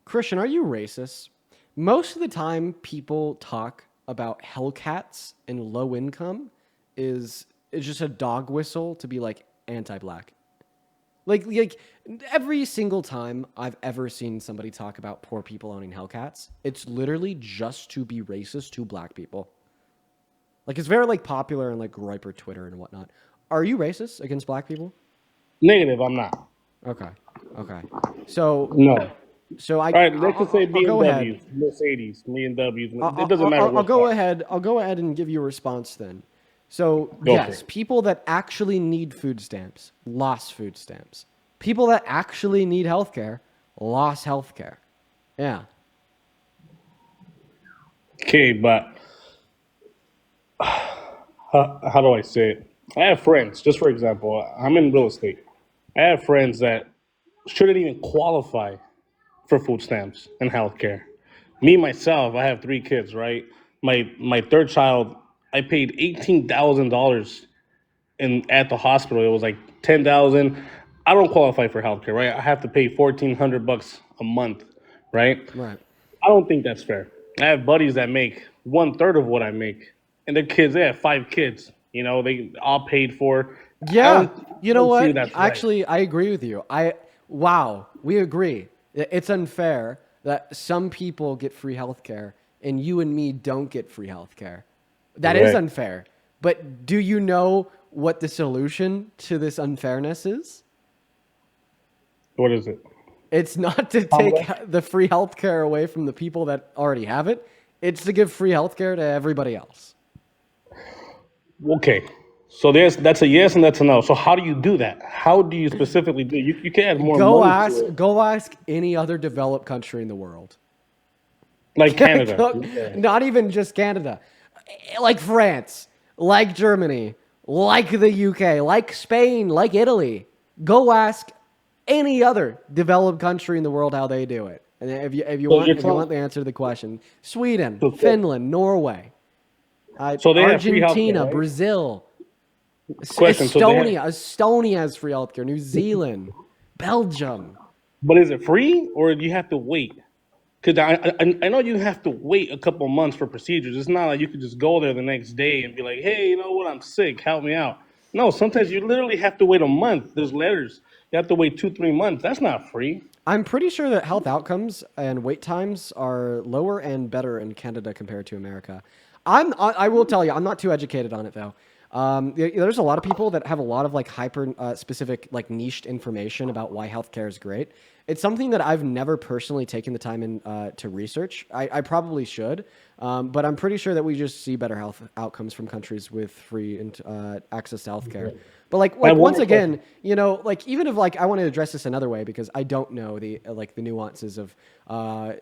[SPEAKER 1] Christian, are you racist? Most of the time, people talk about Hellcats and low income is just a dog whistle to be like anti-black. Like every single time I've ever seen somebody talk about poor people owning Hellcats, it's literally just to be racist to black people. Like it's very like popular in like Groyper Twitter and whatnot. Are you racist against black people?
[SPEAKER 13] Negative, I'm not.
[SPEAKER 1] Okay. So
[SPEAKER 13] no.
[SPEAKER 1] So
[SPEAKER 13] all right, let's just say BMWs, Mercedes, BMW. It doesn't matter.
[SPEAKER 1] I'll go ahead and give you a response then. So yes, people that actually need food stamps lost food stamps. People that actually need healthcare lost healthcare. Yeah.
[SPEAKER 13] Okay, but how do I say it? I have friends, just for example, I'm in real estate. I have friends that shouldn't even qualify for food stamps and healthcare. Me, myself, I have 3 kids, right? My third child, I paid $18,000 at the hospital. It was like $10,000. I don't qualify for healthcare, right? I have to pay $1,400 a month, right?
[SPEAKER 1] Right.
[SPEAKER 13] I don't think that's fair. I have buddies that make 1/3 of what I make, and their kids, they have 5 kids. You know, they all paid for.
[SPEAKER 1] Yeah. You know what?
[SPEAKER 13] Right.
[SPEAKER 1] Actually, I agree with you. Wow, we agree. It's unfair that some people get free healthcare and you and me don't get free healthcare. That is unfair. But do you know what the solution to this unfairness is?
[SPEAKER 13] What is it?
[SPEAKER 1] It's not to take the free healthcare away from the people that already have it. It's to give free healthcare to everybody else.
[SPEAKER 13] Okay. So that's a yes and that's a no. So how do you do that? How do you specifically do it? You can add more money to it.
[SPEAKER 1] Go ask any other developed country in the world.
[SPEAKER 13] Like Canada.
[SPEAKER 1] Not even just Canada. Like France, like Germany, like the UK, like Spain, like Italy. Go ask any other developed country in the world how they do it. And if you want the answer to the question, Sweden, Finland, Norway, Argentina, Brazil, Estonia has free healthcare. New Zealand, Belgium.
[SPEAKER 13] But is it free or do you have to wait? Because I know you have to wait a couple months for procedures. It's not like you could just go there the next day and be like, hey, you know what? I'm sick. Help me out. No, sometimes you literally have to wait a month. There's letters. You have to wait 2-3 months. That's not free.
[SPEAKER 1] I'm pretty sure that health outcomes and wait times are lower and better in Canada compared to America. I will tell you, I'm not too educated on it though. There's a lot of people that have a lot of like hyper specific like niched information about why healthcare is great. It's something that I've never personally taken the time to research. I probably should, but I'm pretty sure that we just see better health outcomes from countries with free access to healthcare. But like once again, you know, like even if like I want to address this another way because I don't know the nuances of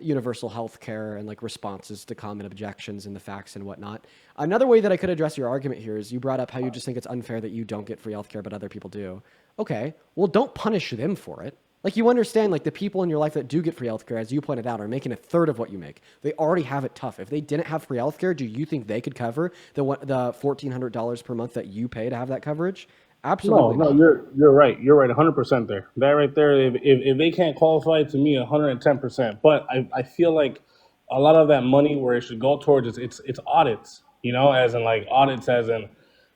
[SPEAKER 1] universal health care and like responses to common objections and the facts and whatnot. Another way that I could address your argument here is you brought up how you just think it's unfair that you don't get free healthcare but other people do. Okay, well don't punish them for it. Like you understand, like the people in your life that do get free healthcare, as you pointed out, are making 1/3 of what you make. They already have it tough. If they didn't have free healthcare, do you think they could cover the $1,400 per month that you pay to have that coverage? Absolutely.
[SPEAKER 13] No, you're right. You're right, 100% there. That right there. If they can't qualify, to me, 110%. But I feel like a lot of that money where it should go towards it's audits. You know, as in like audits, as in.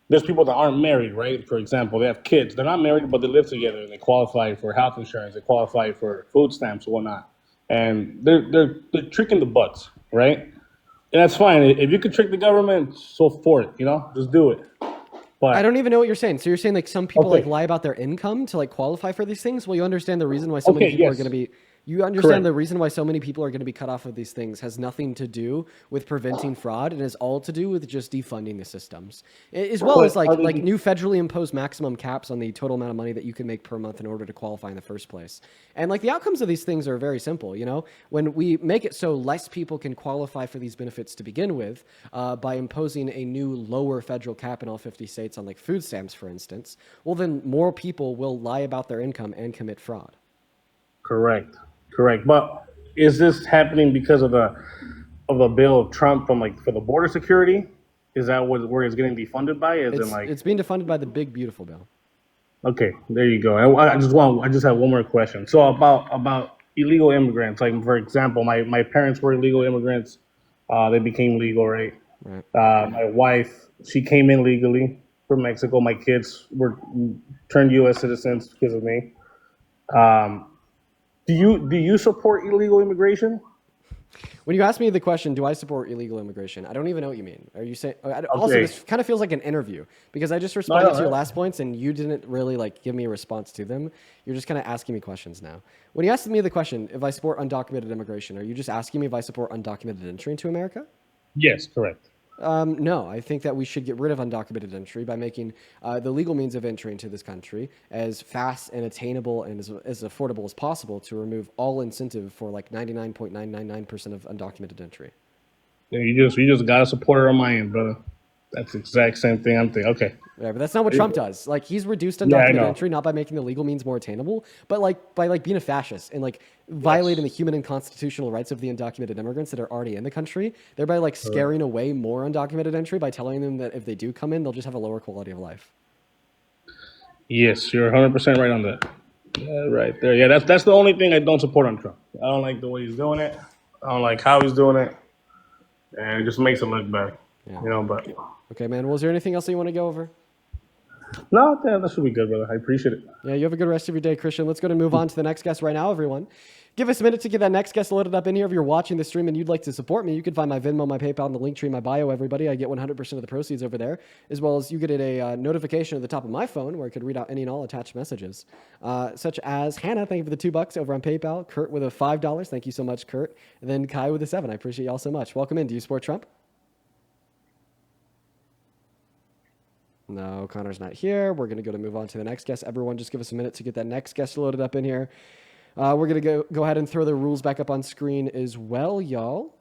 [SPEAKER 13] There's people that aren't married, right? For example, they have kids. They're not married, but they live together and they qualify for health insurance. They qualify for food stamps and whatnot. And they're tricking the butts, right? And that's fine. If you could trick the government, so forth. Just do it. But
[SPEAKER 1] I don't even know what you're saying. So you're saying like some people like
[SPEAKER 13] okay,
[SPEAKER 1] lie about their income to like qualify for these things? Well, you understand the reason why so many
[SPEAKER 13] okay,
[SPEAKER 1] people are going to
[SPEAKER 13] yes,
[SPEAKER 1] be you understand
[SPEAKER 13] correct.
[SPEAKER 1] the reason why so many people are going to be cut off of these things has nothing to do with preventing fraud and is all to do with just defunding the systems. As well as
[SPEAKER 13] But are
[SPEAKER 1] like
[SPEAKER 13] they?
[SPEAKER 1] new federally imposed maximum caps on the total amount of money that you can make per month in order to qualify in the first place. And like the outcomes of these things are very simple, you know? When we make it so less people can qualify for these benefits to begin with, by imposing a new lower federal cap in all 50 states on like food stamps, for instance, well, then more people will lie about their income and commit fraud.
[SPEAKER 13] Correct, correct. But is this happening because of the bill of Trump from like for the border security? Is that where it's getting defunded by? As in like,
[SPEAKER 1] It's being defunded by the big, beautiful bill.
[SPEAKER 13] okay, there you go. I just have one more question. So about illegal immigrants, like for example, my parents were illegal immigrants. They became legal, right?
[SPEAKER 1] Right.
[SPEAKER 13] My wife, she came in legally from Mexico. My kids were turned U.S. citizens because of me. Um, do you support illegal immigration?
[SPEAKER 1] When you ask me the question, do I support illegal immigration? I don't even know what you mean. Are you saying? Also,
[SPEAKER 13] Okay.
[SPEAKER 1] this kind of feels like an interview because I just
[SPEAKER 13] No,
[SPEAKER 1] responded to
[SPEAKER 13] no,
[SPEAKER 1] your last points and you didn't really like give me a response to them. You're just kind of asking me questions now. When you asked me the question, if I support undocumented immigration, are you just asking me if I support undocumented entry into America?
[SPEAKER 13] Yes, correct.
[SPEAKER 1] No, I think that we should get rid of undocumented entry by making the legal means of entry into this country as fast and attainable and as affordable as possible to remove all incentive for like 99.999% of undocumented entry.
[SPEAKER 13] Yeah, you just got a supporter on my end, brother. That's the exact same thing I'm thinking. Okay.
[SPEAKER 1] Yeah, but that's not what Trump does. Like he's reduced
[SPEAKER 13] Yeah, I
[SPEAKER 1] undocumented
[SPEAKER 13] know.
[SPEAKER 1] entry not by making the legal means more attainable, but like by like being a fascist and like violating the
[SPEAKER 13] Yes.
[SPEAKER 1] human and constitutional rights of the undocumented immigrants that are already in the country, thereby like scaring away more undocumented entry by telling them that if they do come in, they'll just have a lower quality of life.
[SPEAKER 13] Yes, you're 100% right on that. Yeah, right there. Yeah, that's the only thing I don't support on Trump. I don't like the way he's doing it. I don't like how he's doing it, and it just makes it look bad.
[SPEAKER 1] Yeah.
[SPEAKER 13] But
[SPEAKER 1] Okay, man. Was there anything else that you want to go over?
[SPEAKER 13] no, yeah, that should be good, brother. I appreciate it.
[SPEAKER 1] Yeah, you have a good rest of your day, Christian. Let's go to move on to the next guest right now, everyone. Give us a minute to get that next guest loaded up in here. If you're watching the stream and you'd like to support me, you can find my Venmo, my PayPal, and the link tree in my bio, everybody. I get 100% of the proceeds over there, as well as you get a notification at the top of my phone where I could read out any and all attached messages, such as Hannah, thank you for the $2 over on PayPal. Kurt with a $5. Thank you so much, Kurt. And then Kai with a 7. I appreciate y'all so much. Welcome in. Do you support Trump? No, Connor's not here. We're going to move on to the next guest. Everyone, just give us a minute to get that next guest loaded up in here. We're going to go ahead and throw the rules back up on screen as well, y'all.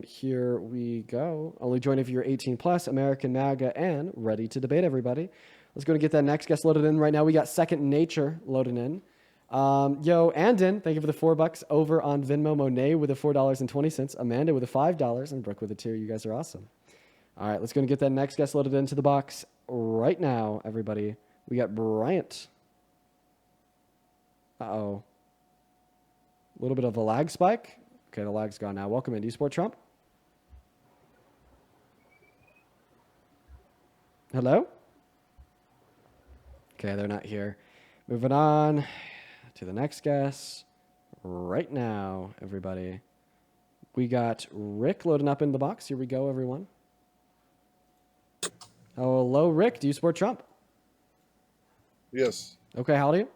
[SPEAKER 1] Here we go. Only join if you're 18 plus, American MAGA, and ready to debate, everybody. Let's go and get that next guest loaded in. Right now, we got Second Nature loading in. Yo, Andon, thank you for the $4 over on Venmo. Monet with the $4.20. Amanda with the $5, and Brooke with the 2. You guys are awesome. All right, let's go and get that next guest loaded into the box right now, everybody. We got Bryant. Uh-oh. A little bit of a lag spike. Okay, the lag's gone now. Welcome in. Do you support Trump? Hello? Okay, they're not here. Moving on to the next guest right now, everybody. We got Rick loading up in the box. Here we go, everyone. Hello, Rick. Do you support Trump?
[SPEAKER 14] Yes.
[SPEAKER 1] Okay, how old are you?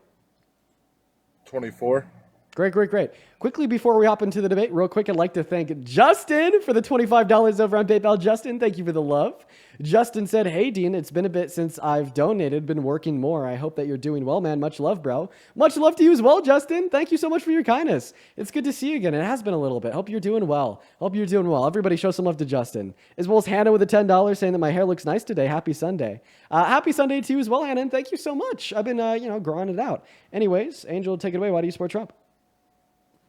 [SPEAKER 14] 24.
[SPEAKER 1] Great. Quickly, before we hop into the debate, real quick, I'd like to thank Justin for the $25 over on PayPal. Justin, thank you for the love. Justin said, hey, Dean, it's been a bit since I've donated, been working more. I hope that you're doing well, man. Much love, bro. Much love to you as well, Justin. Thank you so much for your kindness. It's good to see you again. It has been a little bit. Hope you're doing well. Everybody show some love to Justin. As well as Hannah with the $10 saying that my hair looks nice today. Happy Sunday. Happy Sunday to you as well, Hannah, and thank you so much. I've been, growing it out. Anyways, Angel, take it away. Why do you support Trump?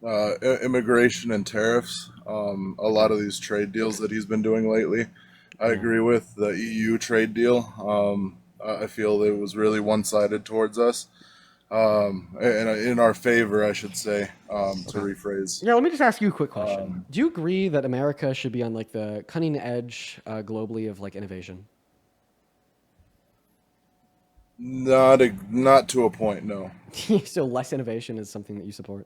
[SPEAKER 14] Immigration and tariffs. A lot of these trade deals that he's been doing lately, I agree with. The EU trade deal, I feel it was really one-sided towards us, and in our favor, I should say, to rephrase.
[SPEAKER 1] Yeah, let me just ask you a quick question. Do you agree that America should be on like the cutting edge globally of like innovation?
[SPEAKER 14] Not to a point, no.
[SPEAKER 1] So less innovation is something that you support?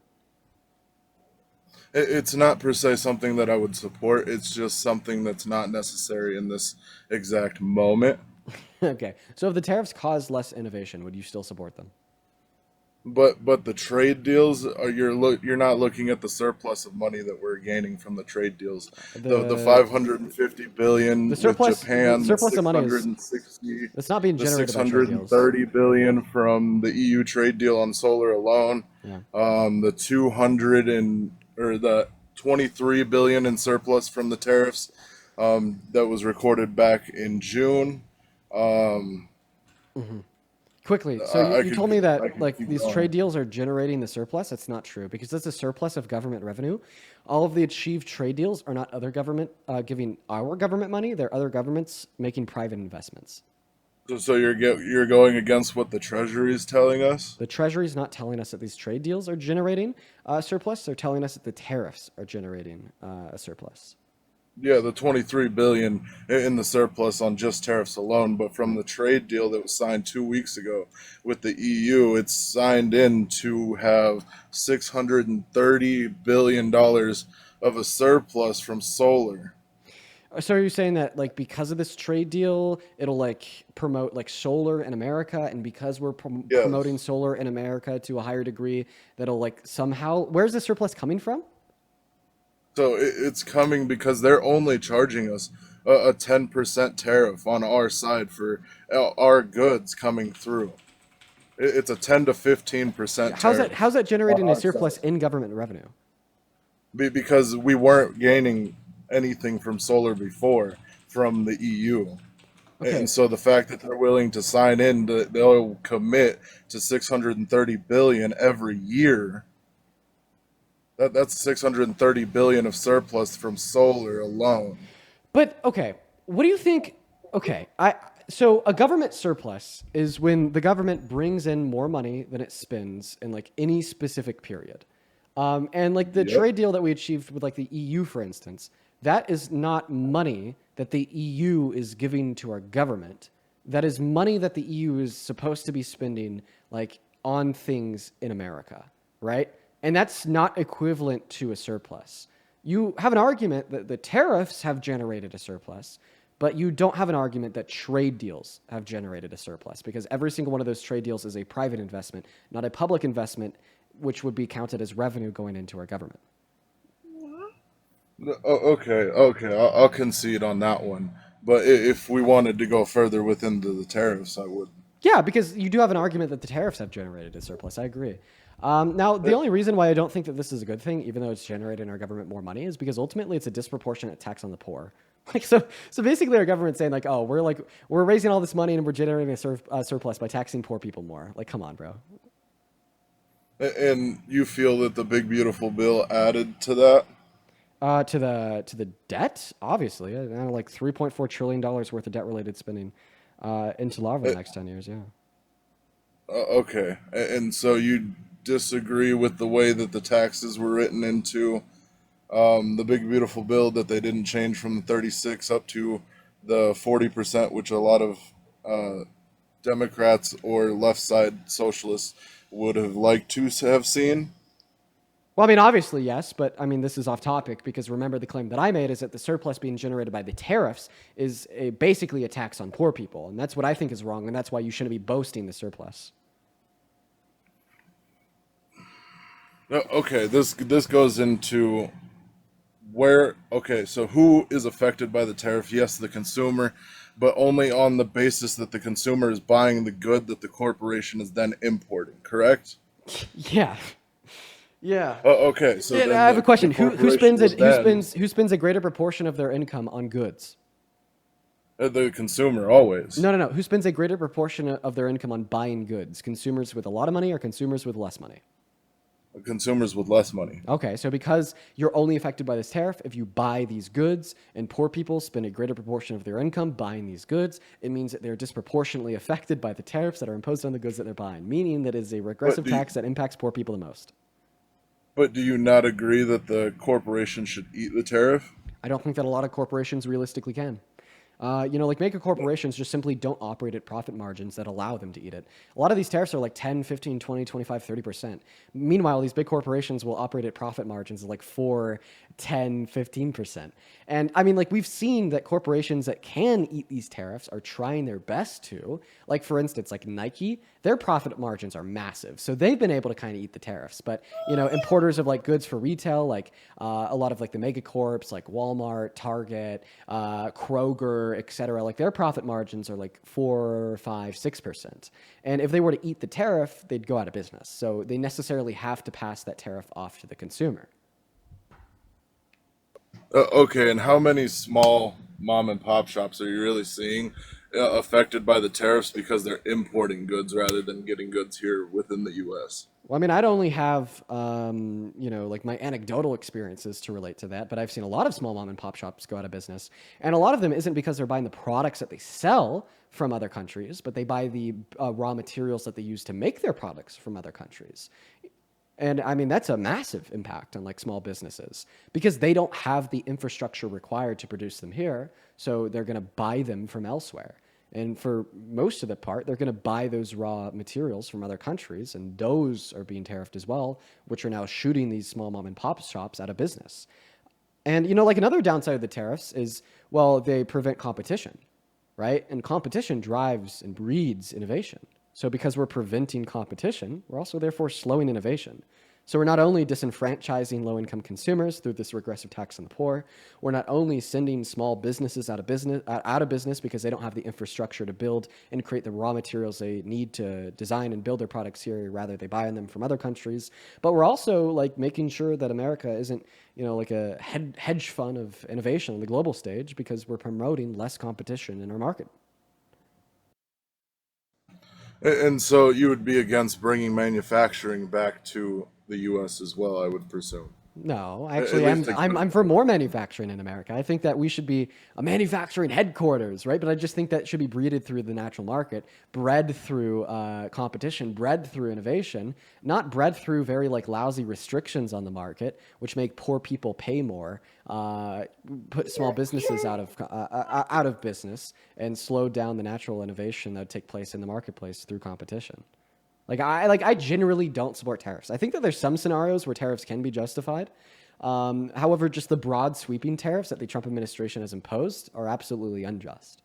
[SPEAKER 14] It's not per se something that I would support. It's just something that's not necessary in this exact moment.
[SPEAKER 1] Okay. So if the tariffs cause less innovation, would you still support them?
[SPEAKER 14] But the trade deals are you're not looking at the surplus of money that we're gaining from the trade deals. The 550 billion
[SPEAKER 1] The
[SPEAKER 14] with
[SPEAKER 1] surplus, the
[SPEAKER 14] Japan, the
[SPEAKER 1] surplus of money is
[SPEAKER 14] 660,
[SPEAKER 1] it's not being
[SPEAKER 14] the
[SPEAKER 1] generated by trade deals.
[SPEAKER 14] 630 billion from the EU trade deal on solar alone.
[SPEAKER 1] Yeah.
[SPEAKER 14] The 200 or the 23 billion in surplus from the tariffs that was recorded back in June.
[SPEAKER 1] Quickly, so you told me
[SPEAKER 14] I
[SPEAKER 1] that
[SPEAKER 14] could
[SPEAKER 1] like
[SPEAKER 14] keep
[SPEAKER 1] these
[SPEAKER 14] going.
[SPEAKER 1] trade deals are generating the surplus. That's not true because that's a surplus of government revenue. All of the achieved trade deals are not other government giving our government money. They're other governments making private investments.
[SPEAKER 14] So you're going against what the Treasury is telling us?
[SPEAKER 1] The Treasury is not telling us that these trade deals are generating a surplus. They're telling us that the tariffs are generating a surplus.
[SPEAKER 14] Yeah, the 23 billion in the surplus on just tariffs alone, but from the trade deal that was signed 2 weeks ago with the EU, it's signed in to have $630 billion of a surplus from solar.
[SPEAKER 1] So are you saying that like because of this trade deal, it'll like promote like solar in America, and because we're
[SPEAKER 14] Yes.
[SPEAKER 1] promoting solar in America to a higher degree, that'll like somehow where's the surplus coming from?
[SPEAKER 14] So it's coming because they're only charging us a 10% tariff on our side for our goods coming through. It's a 10 to 15% tariff.
[SPEAKER 1] How's that generating
[SPEAKER 14] on
[SPEAKER 1] a
[SPEAKER 14] our
[SPEAKER 1] surplus
[SPEAKER 14] side.
[SPEAKER 1] in government revenue?
[SPEAKER 14] Because we weren't gaining anything from solar before from the EU.
[SPEAKER 1] Okay.
[SPEAKER 14] And so the fact that they're willing to sign in, they'll commit to 630 billion every year. That's 630 billion of surplus from solar alone.
[SPEAKER 1] But okay, what do you think? Okay, so a government surplus is when the government brings in more money than it spends in like any specific period. And like the
[SPEAKER 14] Yep.
[SPEAKER 1] trade deal that we achieved with like the EU, for instance, that is not money that the EU is giving to our government. That is money that the EU is supposed to be spending like on things in America, right? And that's not equivalent to a surplus. You have an argument that the tariffs have generated a surplus, but you don't have an argument that trade deals have generated a surplus because every single one of those trade deals is a private investment, not a public investment, which would be counted as revenue going into our government.
[SPEAKER 14] Okay, I'll concede on that one. But if we wanted to go further within the tariffs, I would.
[SPEAKER 1] Yeah, because you do have an argument that the tariffs have generated a surplus. I agree. Now, the only reason why I don't think that this is a good thing, even though it's generating our government more money, is because ultimately it's a disproportionate tax on the poor. Like so basically our government's saying like, oh, we're raising all this money and we're generating a surplus by taxing poor people more. Like, come on, bro.
[SPEAKER 14] And you feel that the big beautiful bill added to that?
[SPEAKER 1] To the debt, obviously, like $3.4 trillion worth of debt-related spending into law over the next 10 years. Yeah.
[SPEAKER 14] Okay, and so you disagree with the way that the taxes were written into the big beautiful bill, that they didn't change from the 36 up to the 40%, which a lot of Democrats or left side socialists would have liked to have seen?
[SPEAKER 1] Well, I mean, obviously, yes, but I mean, this is off topic because remember the claim that I made is that the surplus being generated by the tariffs is basically a tax on poor people. And that's what I think is wrong. And that's why you shouldn't be boasting the surplus.
[SPEAKER 14] Okay, this goes into so who is affected by the tariff? Yes, the consumer, but only on the basis that the consumer is buying the good that the corporation is then importing, correct?
[SPEAKER 1] Yeah. Yeah.
[SPEAKER 14] Okay, so
[SPEAKER 1] Yeah,
[SPEAKER 14] then
[SPEAKER 1] I have a question.
[SPEAKER 14] the
[SPEAKER 1] Who
[SPEAKER 14] corporation
[SPEAKER 1] spends a greater proportion of their income on goods?
[SPEAKER 14] the consumer always.
[SPEAKER 1] No. Who spends a greater proportion of their income on buying goods? Consumers with a lot of money or consumers with less money?
[SPEAKER 14] Consumers with less money.
[SPEAKER 1] Okay, so because you're only affected by this tariff, if you buy these goods and poor people spend a greater proportion of their income buying these goods, it means that they're disproportionately affected by the tariffs that are imposed on the goods that they're buying, meaning that it is a regressive tax that impacts poor people the most.
[SPEAKER 14] But do you not agree that the corporation should eat the tariff?
[SPEAKER 1] I don't think that a lot of corporations realistically can. Like mega corporations just simply don't operate at profit margins that allow them to eat it. A lot of these tariffs are like 10, 15, 20, 25, 30%. Meanwhile, these big corporations will operate at profit margins of like 4, 10, 15%. And I mean, like we've seen that corporations that can eat these tariffs are trying their best to. Like for instance, like Nike, their profit margins are massive. So they've been able to kind of eat the tariffs. But, importers of like goods for retail, like a lot of like the megacorps, like Walmart, Target, Kroger, etc. Like their profit margins are like 4, 5, 6%. And if they were to eat the tariff, they'd go out of business. So they necessarily have to pass that tariff off to the consumer.
[SPEAKER 14] Okay, and how many small mom and pop shops are you really seeing affected by the tariffs because they're importing goods rather than getting goods here within the U.S.?
[SPEAKER 1] Well, I mean, I'd only have, like my anecdotal experiences to relate to that, but I've seen a lot of small mom and pop shops go out of business. And a lot of them isn't because they're buying the products that they sell from other countries, but they buy the raw materials that they use to make their products from other countries. And I mean, that's a massive impact on like small businesses because they don't have the infrastructure required to produce them here. So they're going to buy them from elsewhere. And for most of the part, they're going to buy those raw materials from other countries. And those are being tariffed as well, which are now shooting these small mom and pop shops out of business. And, like another downside of the tariffs is, well, they prevent competition, right? And competition drives and breeds innovation. So because we're preventing competition, we're also therefore slowing innovation. So we're not only disenfranchising low-income consumers through this regressive tax on the poor, we're not only sending small businesses out of business because they don't have the infrastructure to build and create the raw materials they need to design and build their products here, rather they buy them from other countries, but we're also like making sure that America isn't, like a hedge fund of innovation on the global stage because we're promoting less competition in our market.
[SPEAKER 14] And so you would be against bringing manufacturing back to the U.S. as well, I would presume.
[SPEAKER 1] No, actually, I'm for more manufacturing in America. I think that we should be a manufacturing headquarters, right? But I just think that should be breeded through the natural market, bred through competition, bred through innovation, not bred through very like lousy restrictions on the market, which make poor people pay more, put small businesses out of business, and slow down the natural innovation that would take place in the marketplace through competition. I generally don't support tariffs. I think that there's some scenarios where tariffs can be justified. However, just the broad sweeping tariffs that the Trump administration has imposed are absolutely unjust.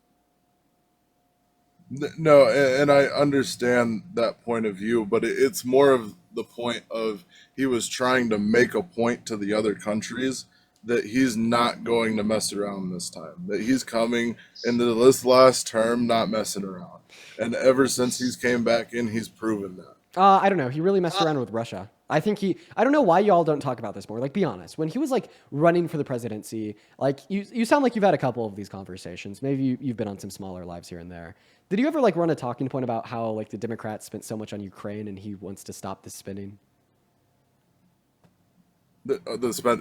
[SPEAKER 14] No, and I understand that point of view, but it's more of the point of he was trying to make a point to the other countries that he's not going to mess around this time, that he's coming into this last term not messing around. And ever since he's came back in, he's proven that.
[SPEAKER 1] I don't know. He really messed around with Russia. I don't know why y'all don't talk about this more. Like, be honest. When he was like running for the presidency, like you sound like you've had a couple of these conversations. Maybe you've been on some smaller lives here and there. Did you ever like run a talking point about how like the Democrats spent so much on Ukraine and he wants to stop the spending?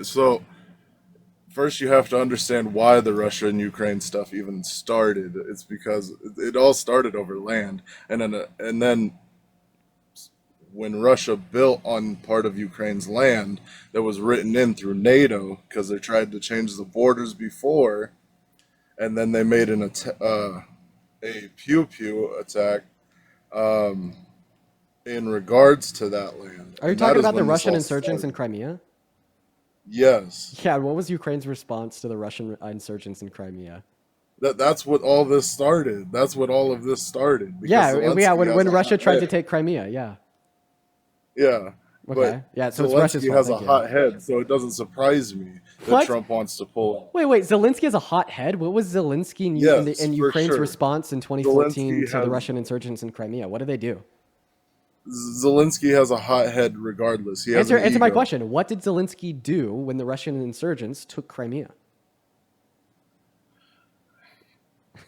[SPEAKER 14] So first you have to understand why the Russia and Ukraine stuff even started. It's because it all started over land, and then when Russia built on part of Ukraine's land that was written in through NATO because they tried to change the borders before, and then they made a pew-pew attack in regards to that land.
[SPEAKER 1] Are you talking about the Russian insurgents in Crimea?
[SPEAKER 14] Yes.
[SPEAKER 1] Yeah, what was Ukraine's response to the Russian insurgents in Crimea?
[SPEAKER 14] That's what all this started. That's what all of this started.
[SPEAKER 1] Yeah, when Russia tried to take Crimea, yeah.
[SPEAKER 14] Yeah.
[SPEAKER 1] Okay. Yeah, so it's
[SPEAKER 14] Zelensky
[SPEAKER 1] Russia's fault.
[SPEAKER 14] has a hot head, so it doesn't surprise me that Trump wants to pull out.
[SPEAKER 1] Wait, Zelensky has a hot head? What was Zelensky and Ukraine's response in 2014 to the Russian insurgents in Crimea? What did they do?
[SPEAKER 14] Zelensky has a hot head regardless. He has
[SPEAKER 1] Answer my question. What did Zelensky do when the Russian insurgents took Crimea?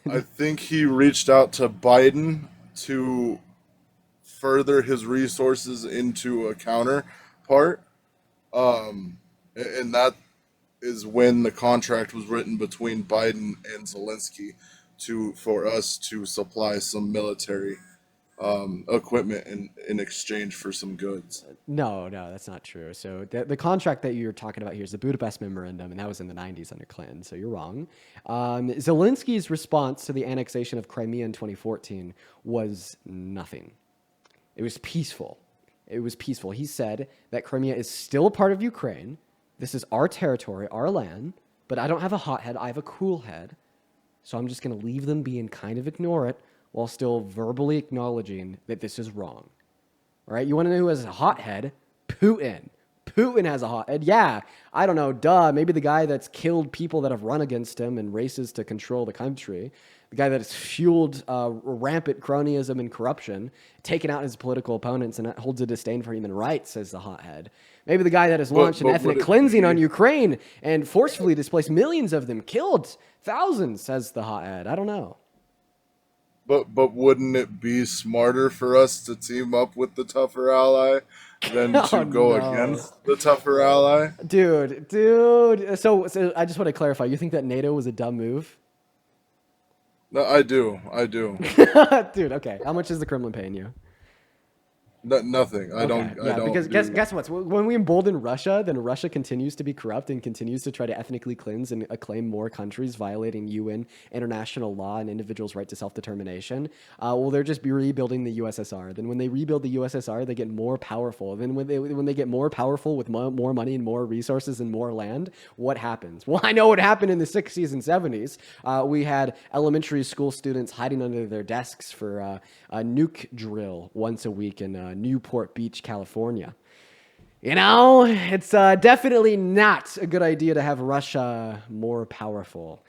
[SPEAKER 14] I think he reached out to Biden to further his resources into a counterpart. And that is when the contract was written between Biden and Zelensky for us to supply some military equipment in exchange for some goods.
[SPEAKER 1] No, that's not true. So the contract that you're talking about here is the Budapest Memorandum, and that was in the 90s under Clinton, so you're wrong. Zelensky's response to the annexation of Crimea in 2014 was nothing. It was peaceful. It was peaceful. He said that Crimea is still a part of Ukraine. This is our territory, our land, but I don't have a hot head. I have a cool head. So I'm just going to leave them be and kind of ignore it while still verbally acknowledging that this is wrong. All right, you want to know who has a hot head? Putin. Putin has a hot head. Yeah, I don't know, duh. Maybe the guy that's killed people that have run against him in races to control the country. The guy that has fueled rampant cronyism and corruption, taken out his political opponents, and holds a disdain for human rights as the hothead. Maybe the guy that has launched an ethnic cleansing on Ukraine and forcefully displaced millions of them, killed thousands as the hothead. I don't know.
[SPEAKER 14] But wouldn't it be smarter for us to team up with the tougher ally than to go against the tougher ally?
[SPEAKER 1] Dude. So I just want to clarify. You think that NATO was a dumb move?
[SPEAKER 14] No, I do.
[SPEAKER 1] Dude, okay. How much is the Kremlin paying you?
[SPEAKER 14] Nothing. I don't.
[SPEAKER 1] Because guess what? When we embolden Russia, then Russia continues to be corrupt and continues to try to ethnically cleanse and acclaim more countries, violating UN, international law, and individuals' right to self-determination. Well, they're just rebuilding the USSR. Then when they rebuild the USSR, they get more powerful. Then when they get more powerful with more money and more resources and more land, what happens? Well, I know what happened in the 60s and 70s. We had elementary school students hiding under their desks for a nuke drill once a week in Newport Beach, California. You know, it's definitely not a good idea to have Russia more powerful.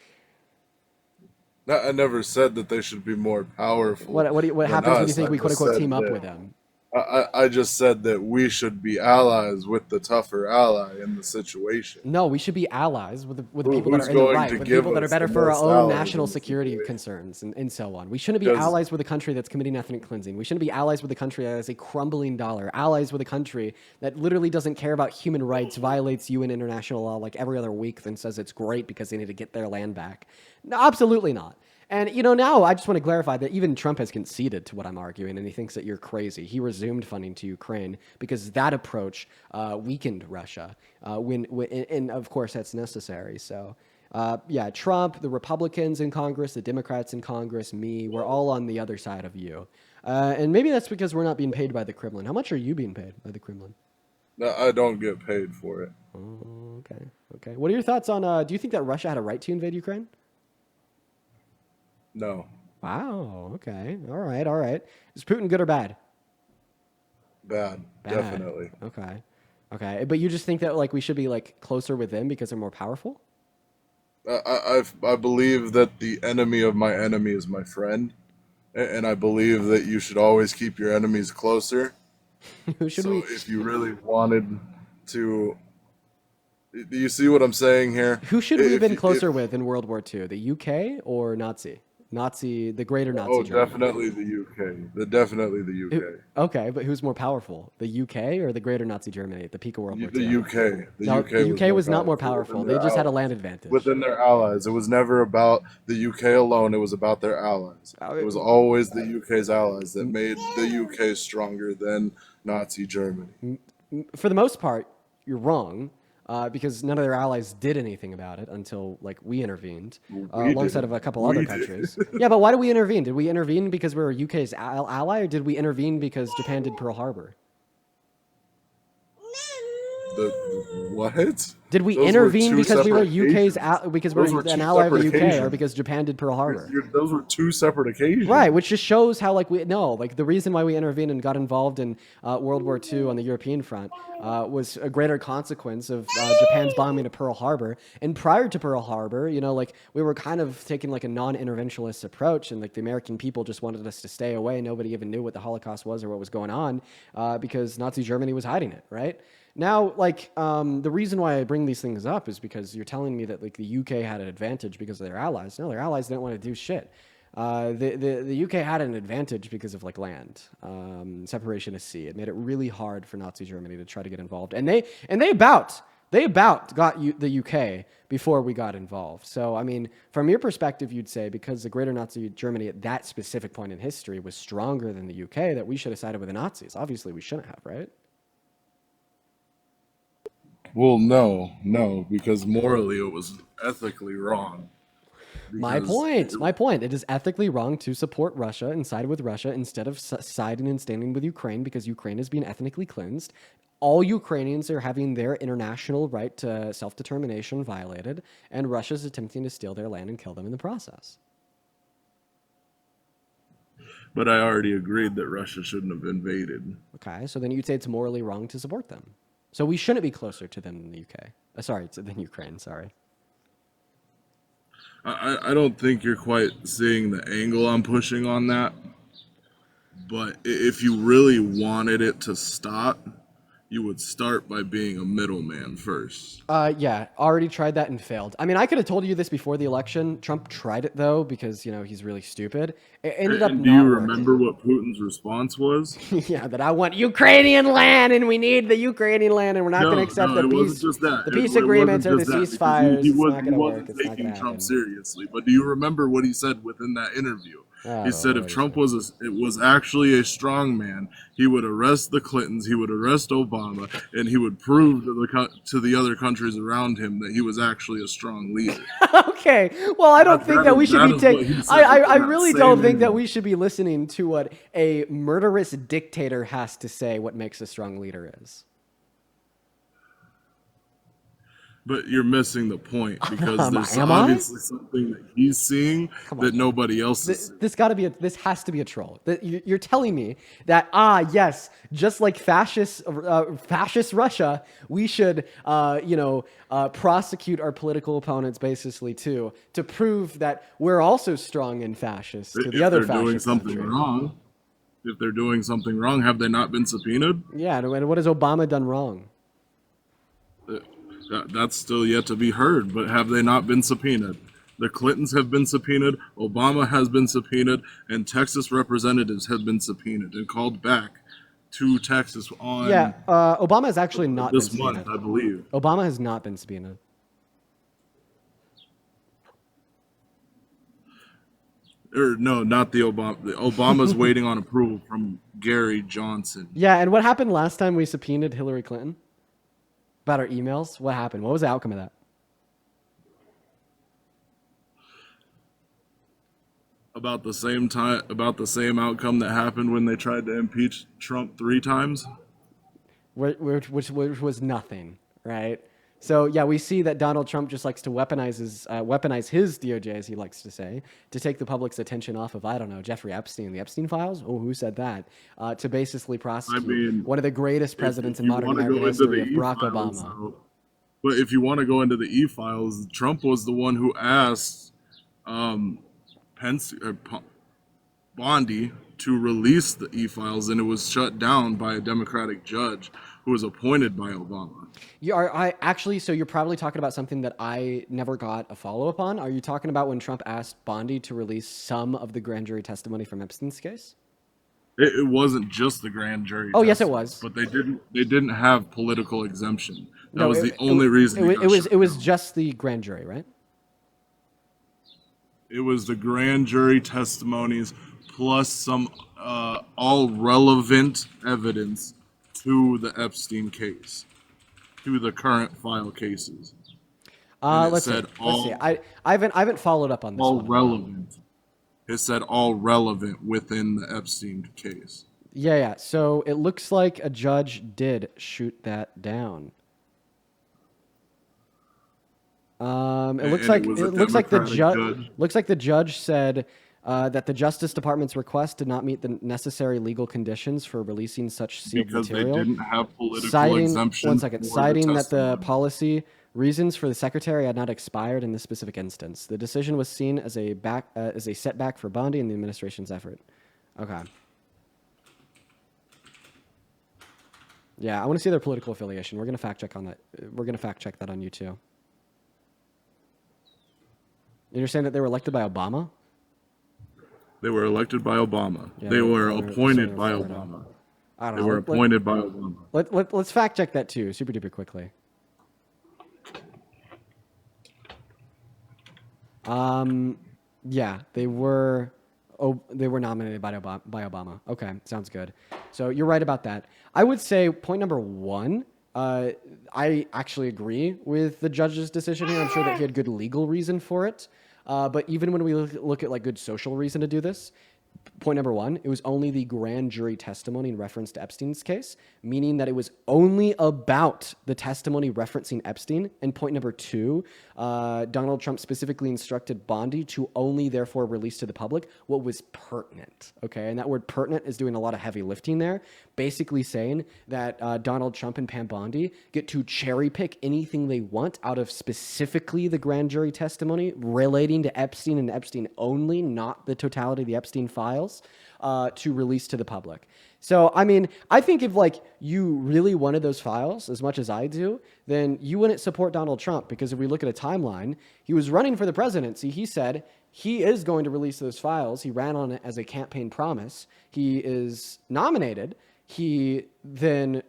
[SPEAKER 14] I never said that they should be more powerful.
[SPEAKER 1] What happens when you think we quote unquote team up with them?
[SPEAKER 14] I just said that we should be allies with the tougher ally in the situation.
[SPEAKER 1] No, we should be allies with the people that are in the right, with the people that are better for our own national security concerns and so on. We shouldn't be allies with a country that's committing ethnic cleansing. We shouldn't be allies with a country that has a crumbling dollar. Allies with a country that literally doesn't care about human rights, violates UN international law like every other week, then says it's great because they need to get their land back. No, absolutely not. And, you know, now I just want to clarify that even Trump has conceded to what I'm arguing, and he thinks that you're crazy. He resumed funding to Ukraine because that approach weakened Russia, and of course that's necessary. So, yeah, Trump, the Republicans in Congress, the Democrats in Congress, me, we're all on the other side of you. And maybe that's because we're not being paid by the Kremlin. How much are you being paid by the Kremlin?
[SPEAKER 14] No, I don't get paid for it.
[SPEAKER 1] Oh, okay. What are your thoughts on, do you think that Russia had a right to invade Ukraine?
[SPEAKER 14] No.
[SPEAKER 1] Wow. Okay. All right. Is Putin good or bad?
[SPEAKER 14] Bad. Definitely.
[SPEAKER 1] Okay. But you just think that like we should be like closer with them because they're more powerful?
[SPEAKER 14] I believe that the enemy of my enemy is my friend, and I believe that you should always keep your enemies closer. If you really wanted to, do you see what I'm saying here?
[SPEAKER 1] Who should we have been closer with in World War II? The UK or the greater Nazi Germany?
[SPEAKER 14] Definitely the UK. Definitely the UK.
[SPEAKER 1] Okay, but who's more powerful, the UK or the greater Nazi Germany at the peak of World War II?
[SPEAKER 14] The UK.
[SPEAKER 1] The UK was not more powerful. They just had a land advantage.
[SPEAKER 14] Within their allies. It was never about the UK alone. It was about their allies. It was always the UK's allies that made the UK stronger than Nazi Germany.
[SPEAKER 1] For the most part, you're wrong. Because none of their allies did anything about it until like we intervened, alongside of a couple other countries. Yeah, but why did we intervene? Did we intervene because we were UK's ally, or did we intervene because Japan did Pearl Harbor?
[SPEAKER 14] What?
[SPEAKER 1] Did we intervene because we were UK's because we were an ally of the UK, or because Japan did Pearl Harbor?
[SPEAKER 14] Those were two separate occasions.
[SPEAKER 1] Right, which just shows how the reason why we intervened and got involved in World War II on the European front was a greater consequence of Japan's bombing of Pearl Harbor. And prior to Pearl Harbor, we were kind of taking like a non-interventionist approach, and like the American people just wanted us to stay away. Nobody even knew what the Holocaust was or what was going on because Nazi Germany was hiding it, right? Now, the reason why I bring these things up is because you're telling me that like the UK had an advantage because of their allies. No, their allies didn't want to do shit. The UK had an advantage because of like land, separation of sea. It made it really hard for Nazi Germany to try to get involved, and they They about got the UK before we got involved. So, I mean, from your perspective, you'd say because the greater Nazi Germany at that specific point in history was stronger than the UK, that we should have sided with the Nazis. Obviously, we shouldn't have, right?
[SPEAKER 14] Well, no, because morally it was ethically wrong.
[SPEAKER 1] My point. It is ethically wrong to support Russia and side with Russia instead of siding and standing with Ukraine because Ukraine is being ethnically cleansed. All Ukrainians are having their international right to self-determination violated, and Russia's attempting to steal their land and kill them in the process.
[SPEAKER 14] But I already agreed that Russia shouldn't have invaded.
[SPEAKER 1] Okay, so then you'd say it's morally wrong to support them. So we shouldn't be closer to them than the UK. Than Ukraine, sorry.
[SPEAKER 14] I don't think you're quite seeing the angle I'm pushing on that. But if you really wanted it to stop, you would start by being a middleman first.
[SPEAKER 1] Yeah, already tried that and failed. I mean, I could have told you this before the election. Trump tried it, though, because, he's really stupid. It ended up not
[SPEAKER 14] Do you
[SPEAKER 1] working.
[SPEAKER 14] remember what Putin's responce was?
[SPEAKER 1] Yeah, that I want Ukrainian land, and we need the Ukrainian land, and we're not going to accept the peace agreements or the ceasefires.
[SPEAKER 14] He
[SPEAKER 1] it's not going to work.
[SPEAKER 14] wasn't
[SPEAKER 1] It's not going
[SPEAKER 14] taking
[SPEAKER 1] to
[SPEAKER 14] Trump
[SPEAKER 1] happen.
[SPEAKER 14] seriously. But do you remember what he said within that interview?
[SPEAKER 1] Oh,
[SPEAKER 14] He said if Trump was actually a strong man, he would arrest the Clintons, he would arrest Obama, and he would prove to the other countries around him that he was actually a strong leader.
[SPEAKER 1] Okay, well, I don't think that we should be taking. I really don't think that
[SPEAKER 14] interview.
[SPEAKER 1] we should be listening to what a murderous dictator has to say. What makes a strong leader is.
[SPEAKER 14] But you're missing the point because there's
[SPEAKER 1] Am I?
[SPEAKER 14] obviously something that he's seeing that nobody else is seeing.
[SPEAKER 1] This has to be a troll. You're telling me that yes, just like fascist Russia, we should prosecute our political opponents basically too to prove that we're also strong and fascist to the other fascist country.
[SPEAKER 14] If they're doing something wrong, have they not been subpoenaed?
[SPEAKER 1] Yeah, and what has Obama done wrong?
[SPEAKER 14] That's still yet to be heard, but have they not been subpoenaed? The Clintons have been subpoenaed, Obama has been subpoenaed, and Texas representatives have been subpoenaed and called back to Texas on
[SPEAKER 1] Obama has actually not
[SPEAKER 14] this
[SPEAKER 1] been subpoenaed.
[SPEAKER 14] month, I believe.
[SPEAKER 1] Obama has not been subpoenaed.
[SPEAKER 14] Or no, not the Obama. Obama's waiting on approval from Gary Johnson.
[SPEAKER 1] Yeah, and what happened last time we subpoenaed Hillary Clinton? About our emails? What happened? What was the outcome of that?
[SPEAKER 14] About the same outcome that happened when they tried to impeach Trump 3 times.
[SPEAKER 1] Which was nothing, right? So yeah, we see that Donald Trump just likes to weaponize his DOJ, as he likes to say, to take the public's attention off of, I don't know, Jeffrey Epstein, the Epstein files. Oh, who said that? To basically prosecute one of the greatest presidents in modern American history, of Barack Obama.
[SPEAKER 14] But if you want to go into the e-files, Trump was the one who asked Bondi to release the e-files, and it was shut down by a Democratic judge who was appointed by Obama.
[SPEAKER 1] So you're probably talking about something that I never got a follow-up on. Are you talking about when Trump asked Bondi to release some of the grand jury testimony from Epstein's case?
[SPEAKER 14] It wasn't just the grand jury.
[SPEAKER 1] Oh, yes, it was.
[SPEAKER 14] But they didn't have political exemption. That was the only reason.
[SPEAKER 1] It was just the grand jury, right?
[SPEAKER 14] It was the grand jury testimonies plus some all relevant evidence to the Epstein case, to the current file cases.
[SPEAKER 1] Let's see. I haven't followed up on this.
[SPEAKER 14] All relevant. It said all relevant within the Epstein case.
[SPEAKER 1] Yeah. So it looks like a judge did shoot that down. It looks like the judge said that the Justice Department's request did not meet the necessary legal conditions for releasing such sealed material.
[SPEAKER 14] They didn't have political exemption.
[SPEAKER 1] Citing that the policy reasons for the secretary had not expired in this specific instance. The decision was seen as a setback for Bondi and the administration's effort. Okay. Yeah, I want to see their political affiliation. We're gonna fact check on that. We're gonna fact check that on you too. You're saying that they were elected by Obama?
[SPEAKER 14] They were elected by Obama.
[SPEAKER 1] Yeah,
[SPEAKER 14] they were appointed by Obama.
[SPEAKER 1] I don't
[SPEAKER 14] They
[SPEAKER 1] know.
[SPEAKER 14] were appointed by Obama.
[SPEAKER 1] Let's fact check that too, super duper quickly. Yeah, they were. Oh, they were nominated by Obama. Okay, sounds good. So you're right about that. I would say point number one. I actually agree with the judge's decision here. I'm sure that he had good legal reason for it. But even when we look at like good social reason to do this, point number one, it was only the grand jury testimony in reference to Epstein's case, meaning that it was only about the testimony referencing Epstein. And point number two, Donald Trump specifically instructed Bondi to only therefore release to the public what was pertinent. Okay, and that word pertinent is doing a lot of heavy lifting there, basically saying that Donald Trump and Pam Bondi get to cherry pick anything they want out of specifically the grand jury testimony relating to Epstein and Epstein only, not the totality of the Epstein files, to release to the public. So, I mean, I think if like you really wanted those files as much as I do, then you wouldn't support Donald Trump, because if we look at a timeline, he was running for the presidency. He said he is going to release those files. He ran on it as a campaign promise. He is nominated. He then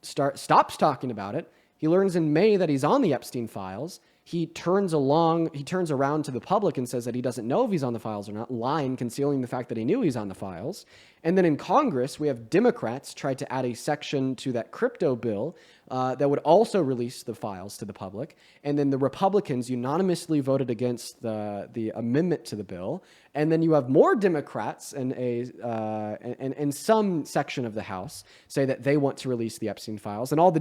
[SPEAKER 1] stops talking about it. He learns in May that he's on the Epstein files. He turns around to the public and says that he doesn't know if he's on the files or not, lying, concealing the fact that he knew he's on the files. And then in Congress, we have Democrats try to add a section to that crypto bill that would also release the files to the public. And then the Republicans unanimously voted against the amendment to the bill. And then you have more Democrats and some section of the House say that they want to release the Epstein files, and all the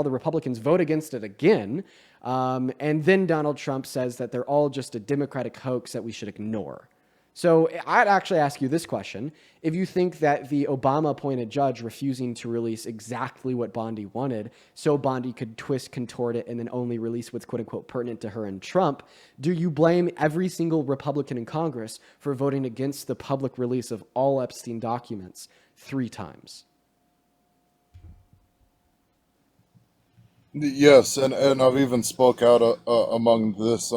[SPEAKER 1] Republicans vote against it again. And then Donald Trump says that they're all just a Democratic hoax that we should ignore. So I'd actually ask you this question. If you think that the Obama-appointed judge refusing to release exactly what Bondi wanted, so Bondi could twist, contort it, and then only release what's quote-unquote pertinent to her and Trump, do you blame every single Republican in Congress for voting against the public release of all Epstein documents 3 times?
[SPEAKER 14] Yes, and I've even spoke out among this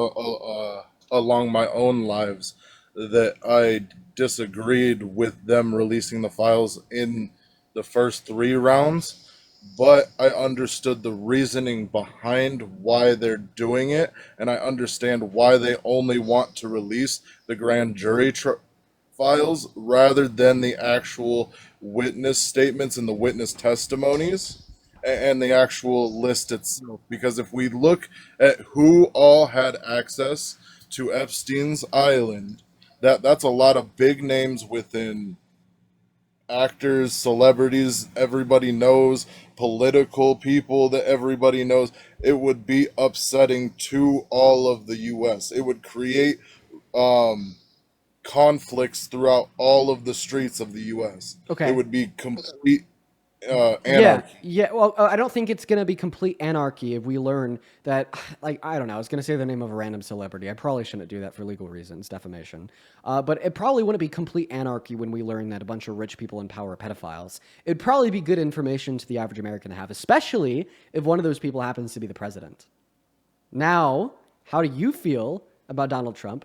[SPEAKER 14] along my own lives, that I disagreed with them releasing the files in the first 3 rounds, but I understood the reasoning behind why they're doing it, and I understand why they only want to release the grand jury files rather than the actual witness statements and the witness testimonies and the actual list itself. Because if we look at who all had access to Epstein's island, that's a lot of big names within actors, celebrities everybody knows, political people that everybody knows. It would be upsetting to all of the US. It would create conflicts throughout all of the streets of the US.
[SPEAKER 1] Okay.
[SPEAKER 14] It would be complete anarchy.
[SPEAKER 1] Yeah. Well, I don't think it's going to be complete anarchy if we learn that, like, I don't know, I was going to say the name of a random celebrity. I probably shouldn't do that for legal reasons, defamation. But it probably wouldn't be complete anarchy when we learn that a bunch of rich people in power are pedophiles. It'd probably be good information to the average American to have, especially if one of those people happens to be the president. Now, how do you feel about Donald Trump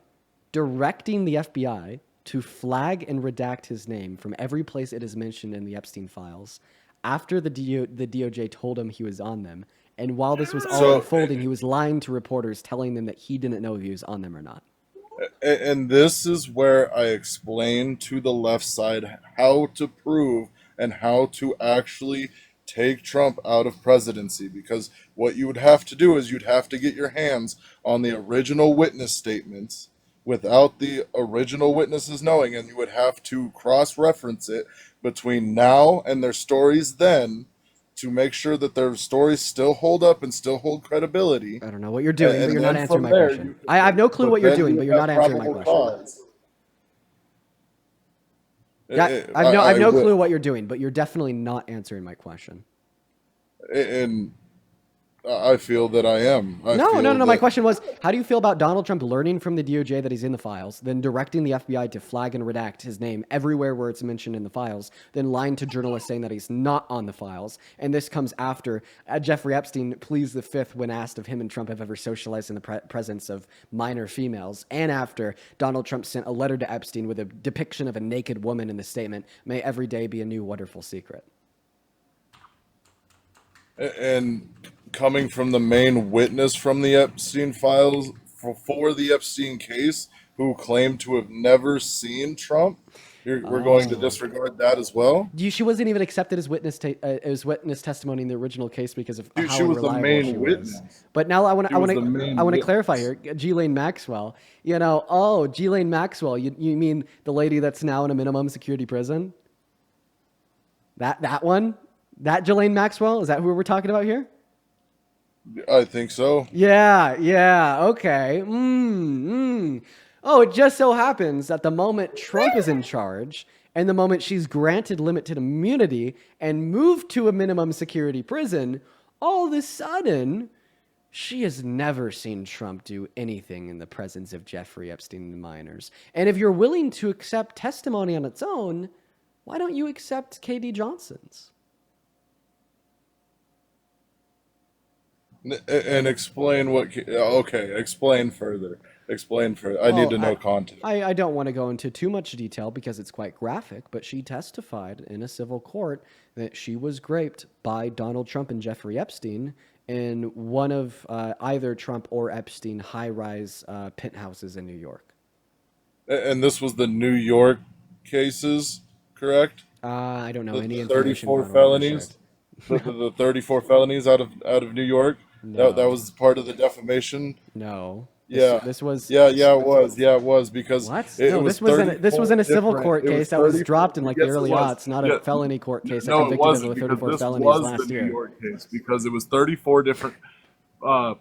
[SPEAKER 1] directing the FBI to flag and redact his name from every place it is mentioned in the Epstein files after the DOJ told him he was on them? And while this was all unfolding, he was lying to reporters, telling them that he didn't know if he was on them or not.
[SPEAKER 14] And this is where I explain to the left side how to prove and how to actually take Trump out of presidency. Because what you would have to do is you'd have to get your hands on the original witness statements without the original witnesses knowing, and you would have to cross-reference it between now and their stories then to make sure that their stories still hold up and still hold credibility.
[SPEAKER 1] I don't know what you're doing, but you're not answering my question. I have no clue what you're doing, but you're not answering my question. Yeah, I have no clue what you're doing, but you're definitely not answering my question.
[SPEAKER 14] And I feel that I am.
[SPEAKER 1] No. My question was, how do you feel about Donald Trump learning from the DOJ that he's in the files, then directing the FBI to flag and redact his name everywhere where it's mentioned in the files, then lying to journalists saying that he's not on the files? And this comes after Jeffrey Epstein pleads the fifth when asked if him and Trump have ever socialized in the presence of minor females, and after Donald Trump sent a letter to Epstein with a depiction of a naked woman in the statement, "May every day be a new wonderful secret."
[SPEAKER 14] And coming from the main witness from the Epstein files for the Epstein case who claim to have never seen Trump. We're going to disregard that as well.
[SPEAKER 1] She wasn't even accepted as witness testimony in the original case because of
[SPEAKER 14] Dude,
[SPEAKER 1] how
[SPEAKER 14] she was the
[SPEAKER 1] unreliable
[SPEAKER 14] main
[SPEAKER 1] she
[SPEAKER 14] witness.
[SPEAKER 1] was. But now I want
[SPEAKER 14] She was the main
[SPEAKER 1] to
[SPEAKER 14] witness.
[SPEAKER 1] clarify here. Ghislaine Maxwell. Ghislaine Maxwell. You mean the lady that's now in a minimum security prison? That one? That Ghislaine Maxwell? Is that who we're talking about here?
[SPEAKER 14] I think so.
[SPEAKER 1] Yeah, okay. Oh, it just so happens that the moment Trump is in charge and the moment she's granted limited immunity and moved to a minimum security prison, all of a sudden, she has never seen Trump do anything in the presence of Jeffrey Epstein and the minors. And if you're willing to accept testimony on its own, why don't you accept KD Johnson's?
[SPEAKER 14] And explain what. Okay, explain further. Explain further. I need to know context.
[SPEAKER 1] I don't want to go into too much detail because it's quite graphic, but she testified in a civil court that she was raped by Donald Trump and Jeffrey Epstein in one of either Trump or Epstein high-rise penthouses in New York.
[SPEAKER 14] And this was the New York cases, correct?
[SPEAKER 1] I don't know any
[SPEAKER 14] The
[SPEAKER 1] information.
[SPEAKER 14] 34
[SPEAKER 1] about what was
[SPEAKER 14] felonies.
[SPEAKER 1] shared.
[SPEAKER 14] The 34 felonies out of New York.
[SPEAKER 1] No.
[SPEAKER 14] That was part of the defamation.
[SPEAKER 1] No.
[SPEAKER 14] Yeah.
[SPEAKER 1] This was.
[SPEAKER 14] Yeah, it was because
[SPEAKER 1] What?
[SPEAKER 14] it was
[SPEAKER 1] this was in a civil
[SPEAKER 14] different-
[SPEAKER 1] court
[SPEAKER 14] it
[SPEAKER 1] case that was dropped in like the
[SPEAKER 14] Yes, it
[SPEAKER 1] early
[SPEAKER 14] was.
[SPEAKER 1] aughts, not
[SPEAKER 14] Yeah.
[SPEAKER 1] a felony court case that
[SPEAKER 14] No, it
[SPEAKER 1] convicted of
[SPEAKER 14] wasn't,
[SPEAKER 1] the
[SPEAKER 14] because
[SPEAKER 1] 34
[SPEAKER 14] this
[SPEAKER 1] felonies
[SPEAKER 14] was
[SPEAKER 1] last
[SPEAKER 14] the
[SPEAKER 1] year.
[SPEAKER 14] New York case because it was 34 different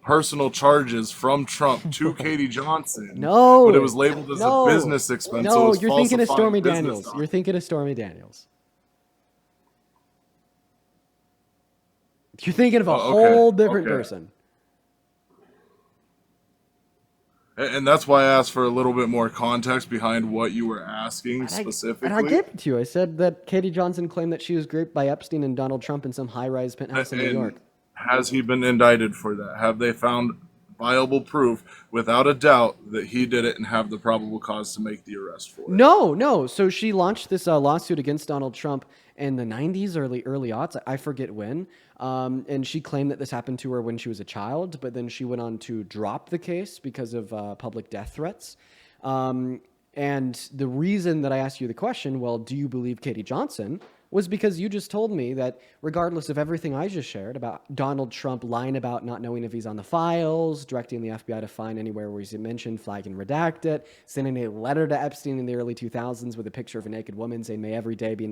[SPEAKER 14] personal charges from Trump to Katie Johnson.
[SPEAKER 1] No,
[SPEAKER 14] but it was labeled as a business expense. so it
[SPEAKER 1] No,
[SPEAKER 14] was
[SPEAKER 1] you're thinking of
[SPEAKER 14] falsifying
[SPEAKER 1] Stormy
[SPEAKER 14] business
[SPEAKER 1] Daniels.
[SPEAKER 14] documents.
[SPEAKER 1] You're thinking of Stormy Daniels. You're thinking of a
[SPEAKER 14] Oh, okay,
[SPEAKER 1] whole different
[SPEAKER 14] okay.
[SPEAKER 1] person.
[SPEAKER 14] And that's why I asked for a little bit more context behind what you were asking specifically.
[SPEAKER 1] And I gave it to you. I said that Katie Johnson claimed that she was raped by Epstein and Donald Trump in some high-rise penthouse in New
[SPEAKER 14] And
[SPEAKER 1] York.
[SPEAKER 14] Has he been indicted for that? Have they found viable proof without a doubt that he did it and have the probable cause to make the arrest for it?
[SPEAKER 1] No. So she launched this lawsuit against Donald Trump in the 90s, early aughts. I forget when. And she claimed that this happened to her when she was a child, but then she went on to drop the case because of public death threats. And the reason that I asked you the question, well, do you believe Katie Johnson, was because you just told me that regardless of everything I just shared about Donald Trump lying about not knowing if he's on the files, directing the FBI to find anywhere where he's mentioned, flag and redact it, sending a letter to Epstein in the early 2000s with a picture of a naked woman saying, may every day be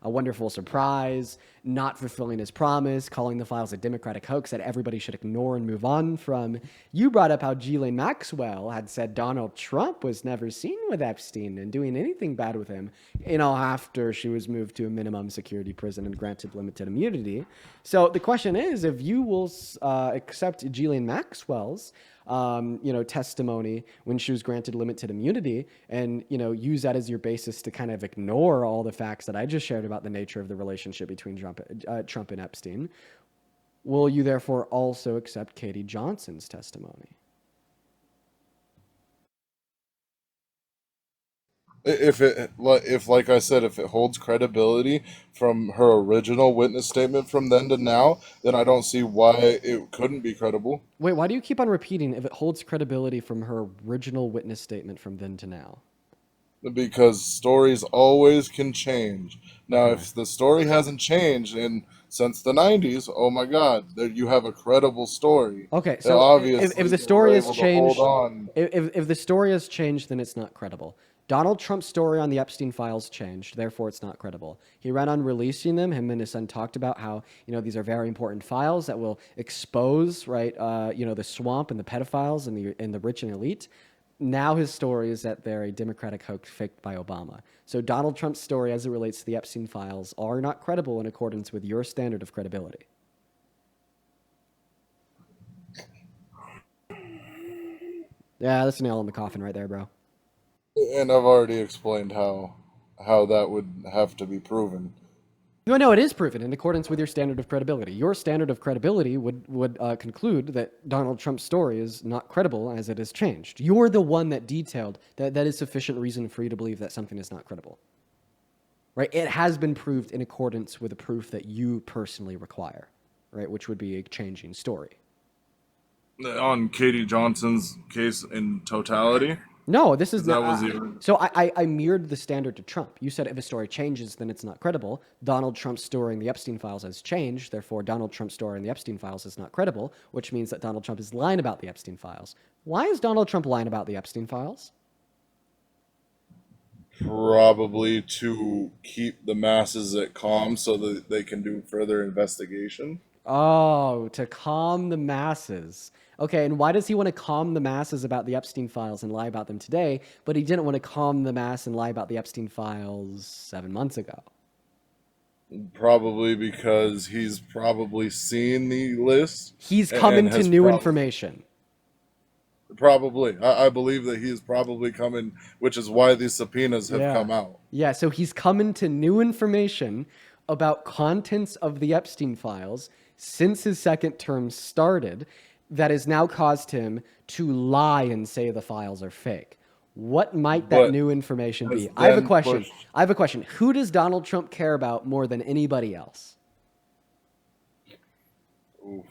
[SPEAKER 1] a wonderful surprise, not fulfilling his promise, calling the files a Democratic hoax that everybody should ignore and move on from. You brought up how Ghislaine Maxwell had said Donald Trump was never seen with Epstein and doing anything bad with him, after she was moved to a minimum security prison and granted limited immunity. So the question is, if you will accept Ghislaine Maxwell's testimony when she was granted limited immunity and, use that as your basis to kind of ignore all the facts that I just shared about the nature of the relationship between Trump and Epstein, will you therefore also accept Katie Johnson's testimony?
[SPEAKER 14] If like I said, if it holds credibility from her original witness statement from then to now, then I don't see why it couldn't be credible.
[SPEAKER 1] Wait, why do you keep on repeating if it holds credibility from her original witness statement from then to now?
[SPEAKER 14] Because stories always can change. Now, if the story hasn't changed since the 90s, oh my God, you have a credible story.
[SPEAKER 1] Okay, so
[SPEAKER 14] obviously
[SPEAKER 1] if the story has
[SPEAKER 14] able to
[SPEAKER 1] changed,
[SPEAKER 14] hold on.
[SPEAKER 1] if the story has changed, then it's not credible. Donald Trump's story on the Epstein files changed, therefore it's not credible. He ran on releasing them. Him and his son talked about how, these are very important files that will expose, the swamp and the pedophiles and the rich and elite. Now his story is that they're a Democratic hoax faked by Obama. So Donald Trump's story as it relates to the Epstein files are not credible in accordance with your standard of credibility. Yeah, that's a nail in the coffin right there, bro.
[SPEAKER 14] And I've already explained how that would have to be proven.
[SPEAKER 1] No, it is proven in accordance with your standard of credibility. Your standard of credibility would conclude that Donald Trump's story is not credible as it has changed. You're the one that detailed that is sufficient reason for you to believe that something is not credible. Right? It has been proved in accordance with the proof that you personally require, right? Which would be a changing story.
[SPEAKER 14] On Katie Johnson's case in totality.
[SPEAKER 1] No, this is
[SPEAKER 14] That
[SPEAKER 1] not.
[SPEAKER 14] was the
[SPEAKER 1] So I mirrored the standard to Trump. You said if a story changes, then it's not credible. Donald Trump's story in the Epstein files has changed. Therefore, Donald Trump's story in the Epstein files is not credible, which means that Donald Trump is lying about the Epstein files. Why is Donald Trump lying about the Epstein files?
[SPEAKER 14] probably to keep the masses at calm so that they can do further investigation.
[SPEAKER 1] Oh, to calm the masses. Okay, and why does he want to calm the masses about the Epstein files and lie about them today, but he didn't want to calm the mass and lie about the Epstein files 7 months ago?
[SPEAKER 14] Probably because he's probably seen the list.
[SPEAKER 1] He's coming
[SPEAKER 14] and
[SPEAKER 1] to
[SPEAKER 14] has
[SPEAKER 1] new information.
[SPEAKER 14] Probably. I believe that he is probably coming, which is why these subpoenas have
[SPEAKER 1] Yeah.
[SPEAKER 14] come out.
[SPEAKER 1] Yeah, so he's coming to new information about contents of the Epstein files since his second term started that has now caused him to lie and say the files are fake. What might that
[SPEAKER 14] But
[SPEAKER 1] new information be?
[SPEAKER 14] has
[SPEAKER 1] I have a
[SPEAKER 14] then
[SPEAKER 1] question.
[SPEAKER 14] pushed-
[SPEAKER 1] I have a question. Who does Donald Trump care about more than anybody else?
[SPEAKER 14] Oof.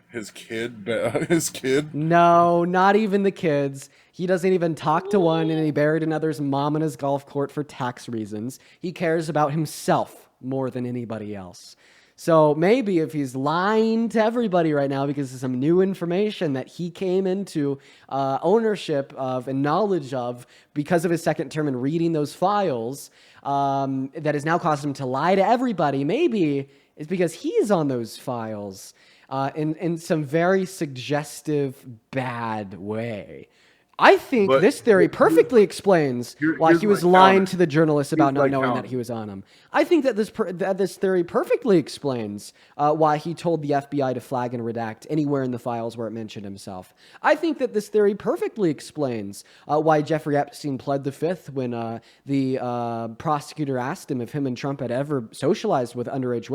[SPEAKER 14] His kid. His kid.
[SPEAKER 1] No, not even the kids. He doesn't even talk to one, and he buried another's mom in his golf court for tax reasons. He cares about himself more than anybody else. So maybe if he's lying to everybody right now because of some new information that he came into ownership of and knowledge of because of his second term and reading those files, that has now caused him to lie to everybody, maybe it's because he's on those files in some very suggestive, bad way. I think
[SPEAKER 14] But
[SPEAKER 1] this theory perfectly explains why
[SPEAKER 14] here's
[SPEAKER 1] he was
[SPEAKER 14] my
[SPEAKER 1] lying
[SPEAKER 14] counter.
[SPEAKER 1] to the journalists about
[SPEAKER 14] Here's
[SPEAKER 1] not
[SPEAKER 14] my
[SPEAKER 1] knowing that
[SPEAKER 14] counter.
[SPEAKER 1] he was on them. I think that this theory perfectly explains why he told the FBI to flag and redact anywhere in the files where it mentioned himself. I think that this theory perfectly explains why Jeffrey Epstein pled the fifth when the prosecutor asked him if him and Trump had ever socialized with underage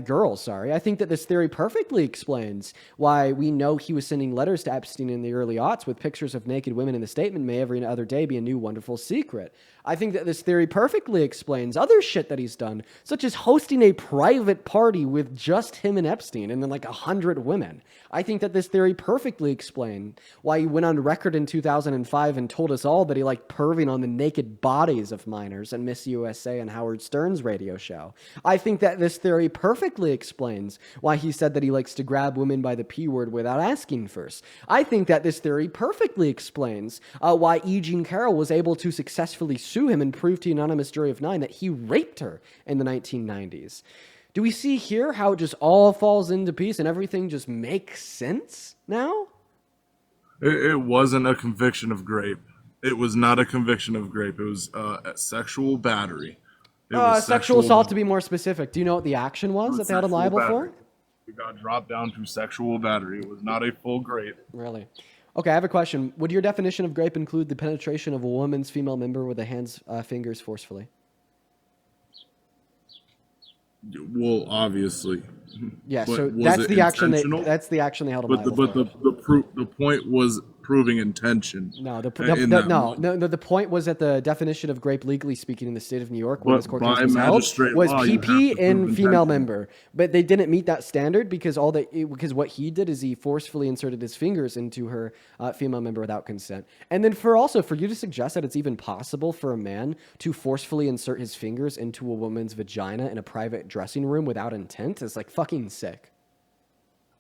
[SPEAKER 1] girls. Sorry, I think that this theory perfectly explains why we know he was sending letters to Epstein in the early aughts with pictures of naked women in the statement. May every other day be a new wonderful secret. I think that this theory perfectly explains other shit that he's done, such as hosting a private party with just him and Epstein and then like 100 women. I think that this theory perfectly explained why he went on record in 2005 and told us all that he liked perving on the naked bodies of minors and Miss USA and Howard Stern's radio show. I think that this theory perfectly explains why he said that he likes to grab women by the P word without asking first. I think that this theory perfectly explains why E. Jean Carroll was able to successfully sue him and prove to the anonymous jury of 9 that he raped her in the 1990s. Do we see here how it just all falls into piece and everything just makes sense now?
[SPEAKER 14] It wasn't a conviction of grape. It was not a conviction of grape. It was a sexual battery. It was
[SPEAKER 1] Sexual assault, to be more specific. Do you know what the action was that they held him liable for?
[SPEAKER 14] It got dropped down to sexual battery. It was not a full grape.
[SPEAKER 1] Really? Okay, I have a question. Would your definition of grape include the penetration of a woman's female member with the fingers forcefully?
[SPEAKER 14] Well, obviously.
[SPEAKER 1] Yeah,
[SPEAKER 14] But
[SPEAKER 1] so
[SPEAKER 14] was
[SPEAKER 1] that's
[SPEAKER 14] it
[SPEAKER 1] the action
[SPEAKER 14] intentional?
[SPEAKER 1] that's the action they held him
[SPEAKER 14] But
[SPEAKER 1] liable for.
[SPEAKER 14] the point was proving intention.
[SPEAKER 1] No,
[SPEAKER 14] in that moment.
[SPEAKER 1] the point was that the definition of grape, legally speaking, in the state of New York, when
[SPEAKER 14] But
[SPEAKER 1] this court
[SPEAKER 14] by
[SPEAKER 1] case was held,
[SPEAKER 14] magistrate
[SPEAKER 1] was
[SPEAKER 14] law, you have
[SPEAKER 1] PP
[SPEAKER 14] to
[SPEAKER 1] and
[SPEAKER 14] prove
[SPEAKER 1] female
[SPEAKER 14] intention.
[SPEAKER 1] member. But they didn't meet that standard because because what he did is he forcefully inserted his fingers into her female member without consent. And then for you to suggest that it's even possible for a man to forcefully insert his fingers into a woman's vagina in a private dressing room without intent is like fucking sick.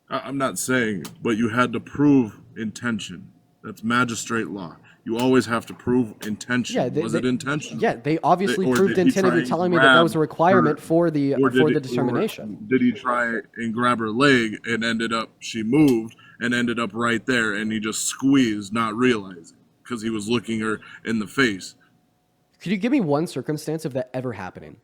[SPEAKER 14] I'm not saying, but you had to prove intention. That's magistrate law. You always have to prove intention.
[SPEAKER 1] Yeah,
[SPEAKER 14] Was it intentional?
[SPEAKER 1] Yeah, they obviously
[SPEAKER 14] Or
[SPEAKER 1] proved
[SPEAKER 14] did he
[SPEAKER 1] intent. If
[SPEAKER 14] try
[SPEAKER 1] you're
[SPEAKER 14] and
[SPEAKER 1] telling me that was a
[SPEAKER 14] grab
[SPEAKER 1] requirement
[SPEAKER 14] her?
[SPEAKER 1] for the
[SPEAKER 14] Or did he-
[SPEAKER 1] determination.
[SPEAKER 14] or did he try and grab her leg and she moved and ended up right there and he just squeezed, not realizing because he was looking her in the face?
[SPEAKER 1] Could you give me one circumstance of that ever happening?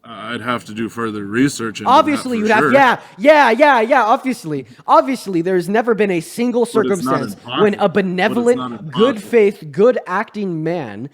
[SPEAKER 14] I'd have to do further research. Into
[SPEAKER 1] Obviously,
[SPEAKER 14] that
[SPEAKER 1] you'd
[SPEAKER 14] for
[SPEAKER 1] have,
[SPEAKER 14] sure.
[SPEAKER 1] yeah. Obviously, there's never been a single
[SPEAKER 14] But it's not
[SPEAKER 1] circumstance when a
[SPEAKER 14] impossible. But it's not
[SPEAKER 1] benevolent, good
[SPEAKER 14] impossible.
[SPEAKER 1] faith, good acting man,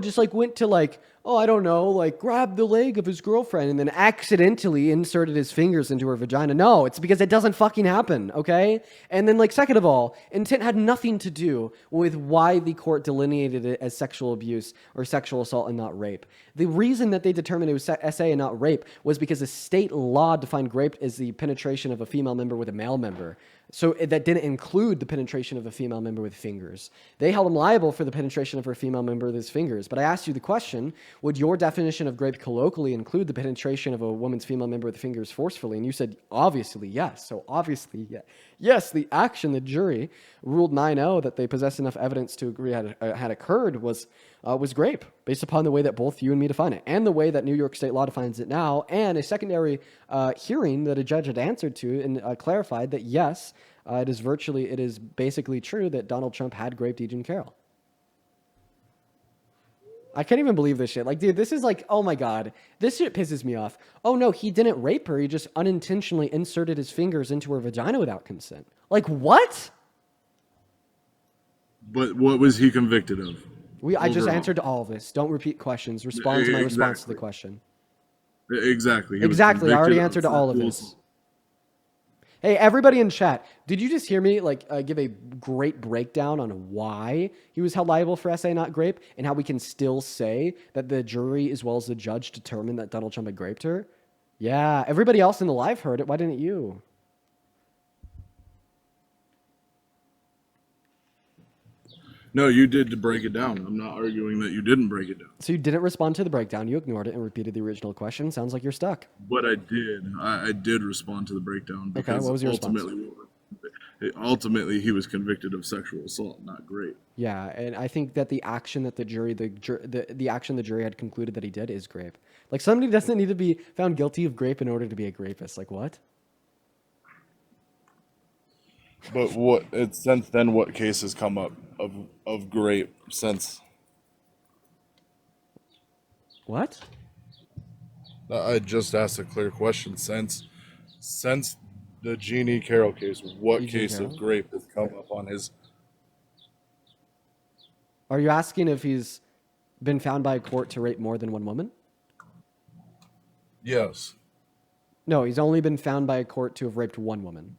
[SPEAKER 1] just like went to like, oh, I don't know, like grabbed the leg of his girlfriend and then accidentally inserted his fingers into her vagina. No, it's because it doesn't fucking happen, okay? And then, like, second of all, intent had nothing to do with why the court delineated it as sexual abuse or sexual assault and not rape. The reason that they determined it was SA and not rape was because the state law defined rape as the penetration of a female member with a male member. So that didn't include the penetration of a female member with fingers. They held him liable for the penetration of her female member with his fingers. But I asked you the question, would your definition of rape colloquially include the penetration of a woman's female member with fingers forcefully? And you said, obviously, yes. So obviously, yes, the action, the jury ruled 9-0 that they possessed enough evidence to agree had occurred was rape, based upon the way that both you and me define it, and the way that New York state law defines it now, and a secondary hearing that a judge had answered to and clarified that, yes, it is basically true that Donald Trump had raped Eugene Carroll. I can't even believe this shit. Like, dude, this is like, oh my God, this shit pisses me off. Oh no, he didn't rape her. He just unintentionally inserted his fingers into her vagina without consent. Like, what?
[SPEAKER 14] But what was he convicted of?
[SPEAKER 1] I just answered to all of this. Don't repeat questions. Respond to my response to the question.
[SPEAKER 14] Exactly.
[SPEAKER 1] Exactly. I already answered to all of this. Hey, everybody in chat, did you just hear me give a great breakdown on why he was held liable for SA not grape and how we can still say that the jury as well as the judge determined that Donald Trump had graped her? Yeah, everybody else in the live heard it. Why didn't you?
[SPEAKER 14] No, you did to break it down. I'm not arguing that you didn't break it down.
[SPEAKER 1] So you didn't respond to the breakdown. You ignored it and repeated the original question. Sounds like you're stuck.
[SPEAKER 14] But I did. I did respond to the breakdown because
[SPEAKER 1] what was your response?
[SPEAKER 14] Ultimately, he was convicted of sexual assault, not grape.
[SPEAKER 1] Yeah, and I think that the action that the action the jury had concluded that he did is grape. Like, somebody doesn't need to be found guilty of grape in order to be a rapist. Like, what?
[SPEAKER 14] But since then, what cases come up of grape since?
[SPEAKER 1] What?
[SPEAKER 14] I just asked a clear question. Since the Jeannie Carroll case, what case of grape has come up on his?
[SPEAKER 1] Are you asking if he's been found by a court to rape more than one woman?
[SPEAKER 14] Yes.
[SPEAKER 1] No, he's only been found by a court to have raped one woman.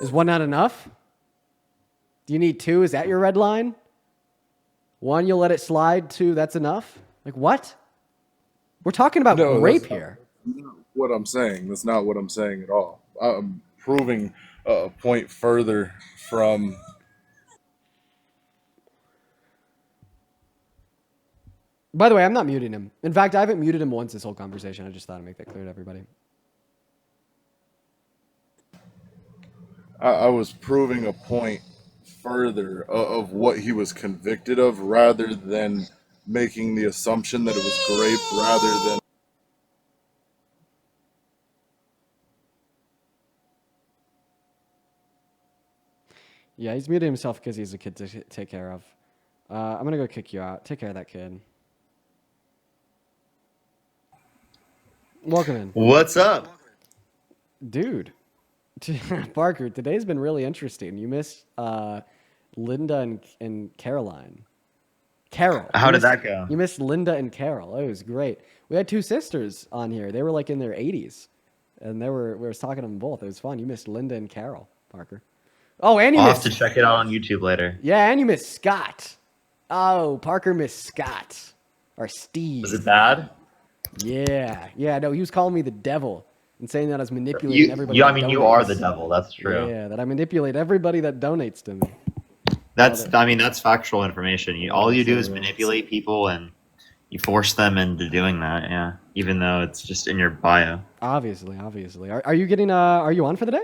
[SPEAKER 1] Is one not enough? Do you need two? Is that your red line? One, you'll let it slide. Two, that's enough? Like, what? We're talking about rape here.
[SPEAKER 14] That's not what I'm saying. That's not what I'm saying at all. I'm proving a point further from...
[SPEAKER 1] By the way, I'm not muting him. In fact, I haven't muted him once this whole conversation. I just thought I'd make that clear to everybody.
[SPEAKER 14] I was proving a point further of what he was convicted of rather than making the assumption that it was grape rather than...
[SPEAKER 1] Yeah, he's muted himself because he's a kid to take care of. I'm going to go kick you out. Take care of that kid. Welcome in.
[SPEAKER 15] What's up?
[SPEAKER 1] Dude. Parker, today's been really interesting. You missed Linda and Caroline. Carol.
[SPEAKER 15] How did that go?
[SPEAKER 1] You missed Linda and Carol. It was great. We had two sisters on here. They were like in their 80s. And we were talking to them both. It was fun. You missed Linda and Carol, Parker. Oh, and you
[SPEAKER 15] I'll
[SPEAKER 1] missed...
[SPEAKER 15] have to check it out on YouTube later.
[SPEAKER 1] Yeah, and you missed Scott. Oh, Parker missed Scott. Or Steve.
[SPEAKER 15] Was it bad?
[SPEAKER 1] Yeah. Yeah, no, he was calling me the devil. And saying that I was manipulating everybody.
[SPEAKER 15] You are the devil. That's true.
[SPEAKER 1] Yeah, that I manipulate everybody that donates to me.
[SPEAKER 15] That's factual information. All you do is manipulate people and you force them into doing that. Yeah, even though it's just in your bio.
[SPEAKER 1] Obviously. Are you getting? Are you on for the day?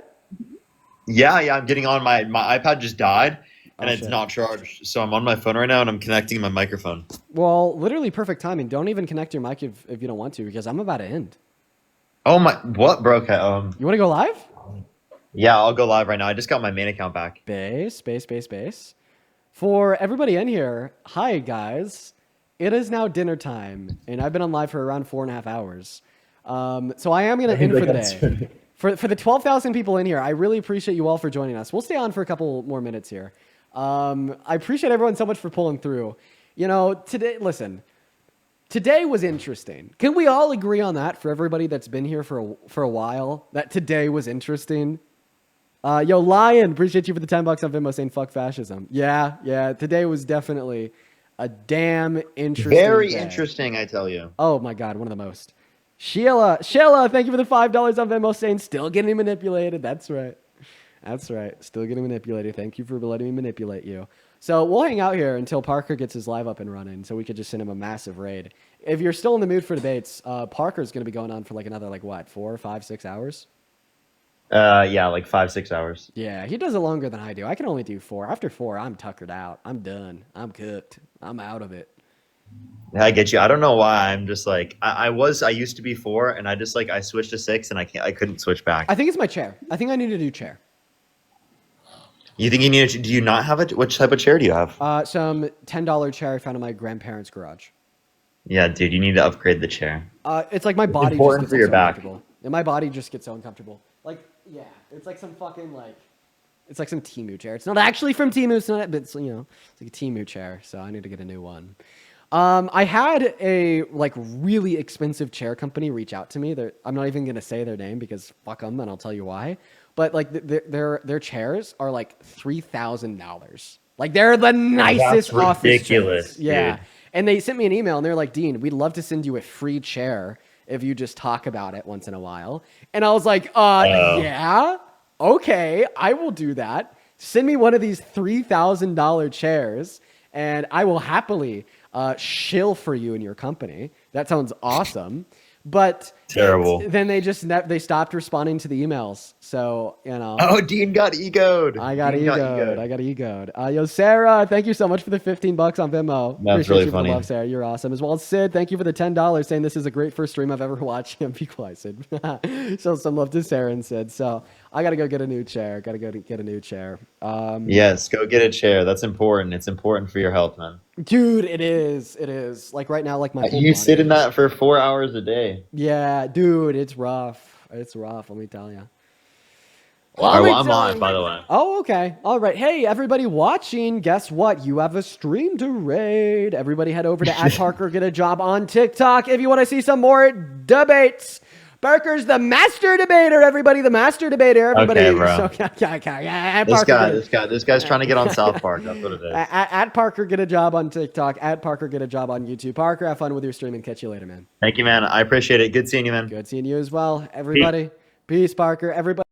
[SPEAKER 15] Yeah. I'm getting on. My iPad just died and it's not charged, so I'm on my phone right now and I'm connecting my microphone.
[SPEAKER 1] Well, literally perfect timing. Don't even connect your mic if you don't want to, because I'm about to end.
[SPEAKER 15] Oh my! What broke?
[SPEAKER 1] You want to go live?
[SPEAKER 15] Yeah, I'll go live right now. I just got my main account back.
[SPEAKER 1] Base. For everybody in here, hi guys. It is now dinner time, and I've been on live for around 4.5 hours. So I am going to end for the day. For the 12,000 people in here, I really appreciate you all for joining us. We'll stay on for a couple more minutes here. I appreciate everyone so much for pulling through. You know, today was interesting. Can we all agree on that for everybody that's been here for a while? That today was interesting? Yo, Lion, appreciate you for the $10 on Venmo saying fuck fascism. Yeah, today was definitely a damn interesting
[SPEAKER 15] Very
[SPEAKER 1] day.
[SPEAKER 15] interesting, I tell you.
[SPEAKER 1] Oh my God, one of the most. Sheila, thank you for the $5 on Venmo saying still getting manipulated. That's right. Still getting manipulated. Thank you for letting me manipulate you. So we'll hang out here until Parker gets his live up and running so we could just send him a massive raid. If you're still in the mood for debates, Parker's going to be going on for like another 4, 5, 6 hours?
[SPEAKER 15] Yeah, like 5-6 hours.
[SPEAKER 1] Yeah, he does it longer than I do. I can only do 4. After 4, I'm tuckered out. I'm done. I'm cooked. I'm out of it.
[SPEAKER 15] I get you. I don't know why. I'm just like I used to be 4, and I switched to 6, and I couldn't switch back.
[SPEAKER 1] I think it's my chair. I think I need a new chair.
[SPEAKER 15] You think you need? Do you not have which type of chair do you have?
[SPEAKER 1] Some $10 chair I found in my grandparents' garage.
[SPEAKER 15] Yeah, dude, you need to upgrade the chair.
[SPEAKER 1] It's like my body
[SPEAKER 15] important
[SPEAKER 1] just
[SPEAKER 15] for
[SPEAKER 1] gets
[SPEAKER 15] your
[SPEAKER 1] so
[SPEAKER 15] back.
[SPEAKER 1] uncomfortable. And my body just gets so uncomfortable. Yeah, it's like some fucking it's like some Temu chair. It's not actually from Temu. It's not, but it's like a Temu chair. So I need to get a new one. I had a really expensive chair company reach out to me. I'm not even gonna say their name because fuck them, and I'll tell you why. But their chairs are $3,000. They're the nicest
[SPEAKER 15] That's
[SPEAKER 1] office
[SPEAKER 15] ridiculous,
[SPEAKER 1] chairs. Yeah.
[SPEAKER 15] dude.
[SPEAKER 1] And they sent me an email and they're like, Dean, we'd love to send you a free chair if you just talk about it once in a while. And I was like, yeah, okay, I will do that. Send me one of these $3,000 chairs and I will happily shill for you in your company. That sounds awesome. But
[SPEAKER 15] terrible.
[SPEAKER 1] Then they stopped responding to the emails. So,
[SPEAKER 15] Oh, Dean got egoed.
[SPEAKER 1] I got egoed. Yo, Sarah, thank you so much for the $15 on Venmo.
[SPEAKER 15] That's
[SPEAKER 1] Appreciate
[SPEAKER 15] really
[SPEAKER 1] you for
[SPEAKER 15] funny.
[SPEAKER 1] the love, Sarah. You're awesome. As well as Sid, thank you for the $10 saying this is a great first stream I've ever watched. Be quiet, Sid. Show some love to Sarah and Sid. So I got to go get a new chair.
[SPEAKER 15] Yes, go get a chair. That's important. It's important for your health, man.
[SPEAKER 1] Dude, it is. Right now, my whole
[SPEAKER 15] You
[SPEAKER 1] body
[SPEAKER 15] sit in that for 4 hours a day.
[SPEAKER 1] Yeah, dude, it's rough. Let me tell you.
[SPEAKER 15] I'm live, by the way.
[SPEAKER 1] Oh, okay. All right. Hey, everybody watching, guess what? You have a stream to raid. Everybody head over to @Parker, get a job on TikTok if you want to see some more debates. Parker's the master debater, everybody. The master debater, everybody.
[SPEAKER 15] Okay, bro. This guy's trying to get on South Park. That's what it is.
[SPEAKER 1] @Parker, get a job on TikTok. @Parker, get a job on YouTube. Parker, have fun with your stream and catch you later, man.
[SPEAKER 15] Thank you, man. I appreciate it. Good seeing you, man.
[SPEAKER 1] Good seeing you as well, everybody. Peace, Parker. Everybody.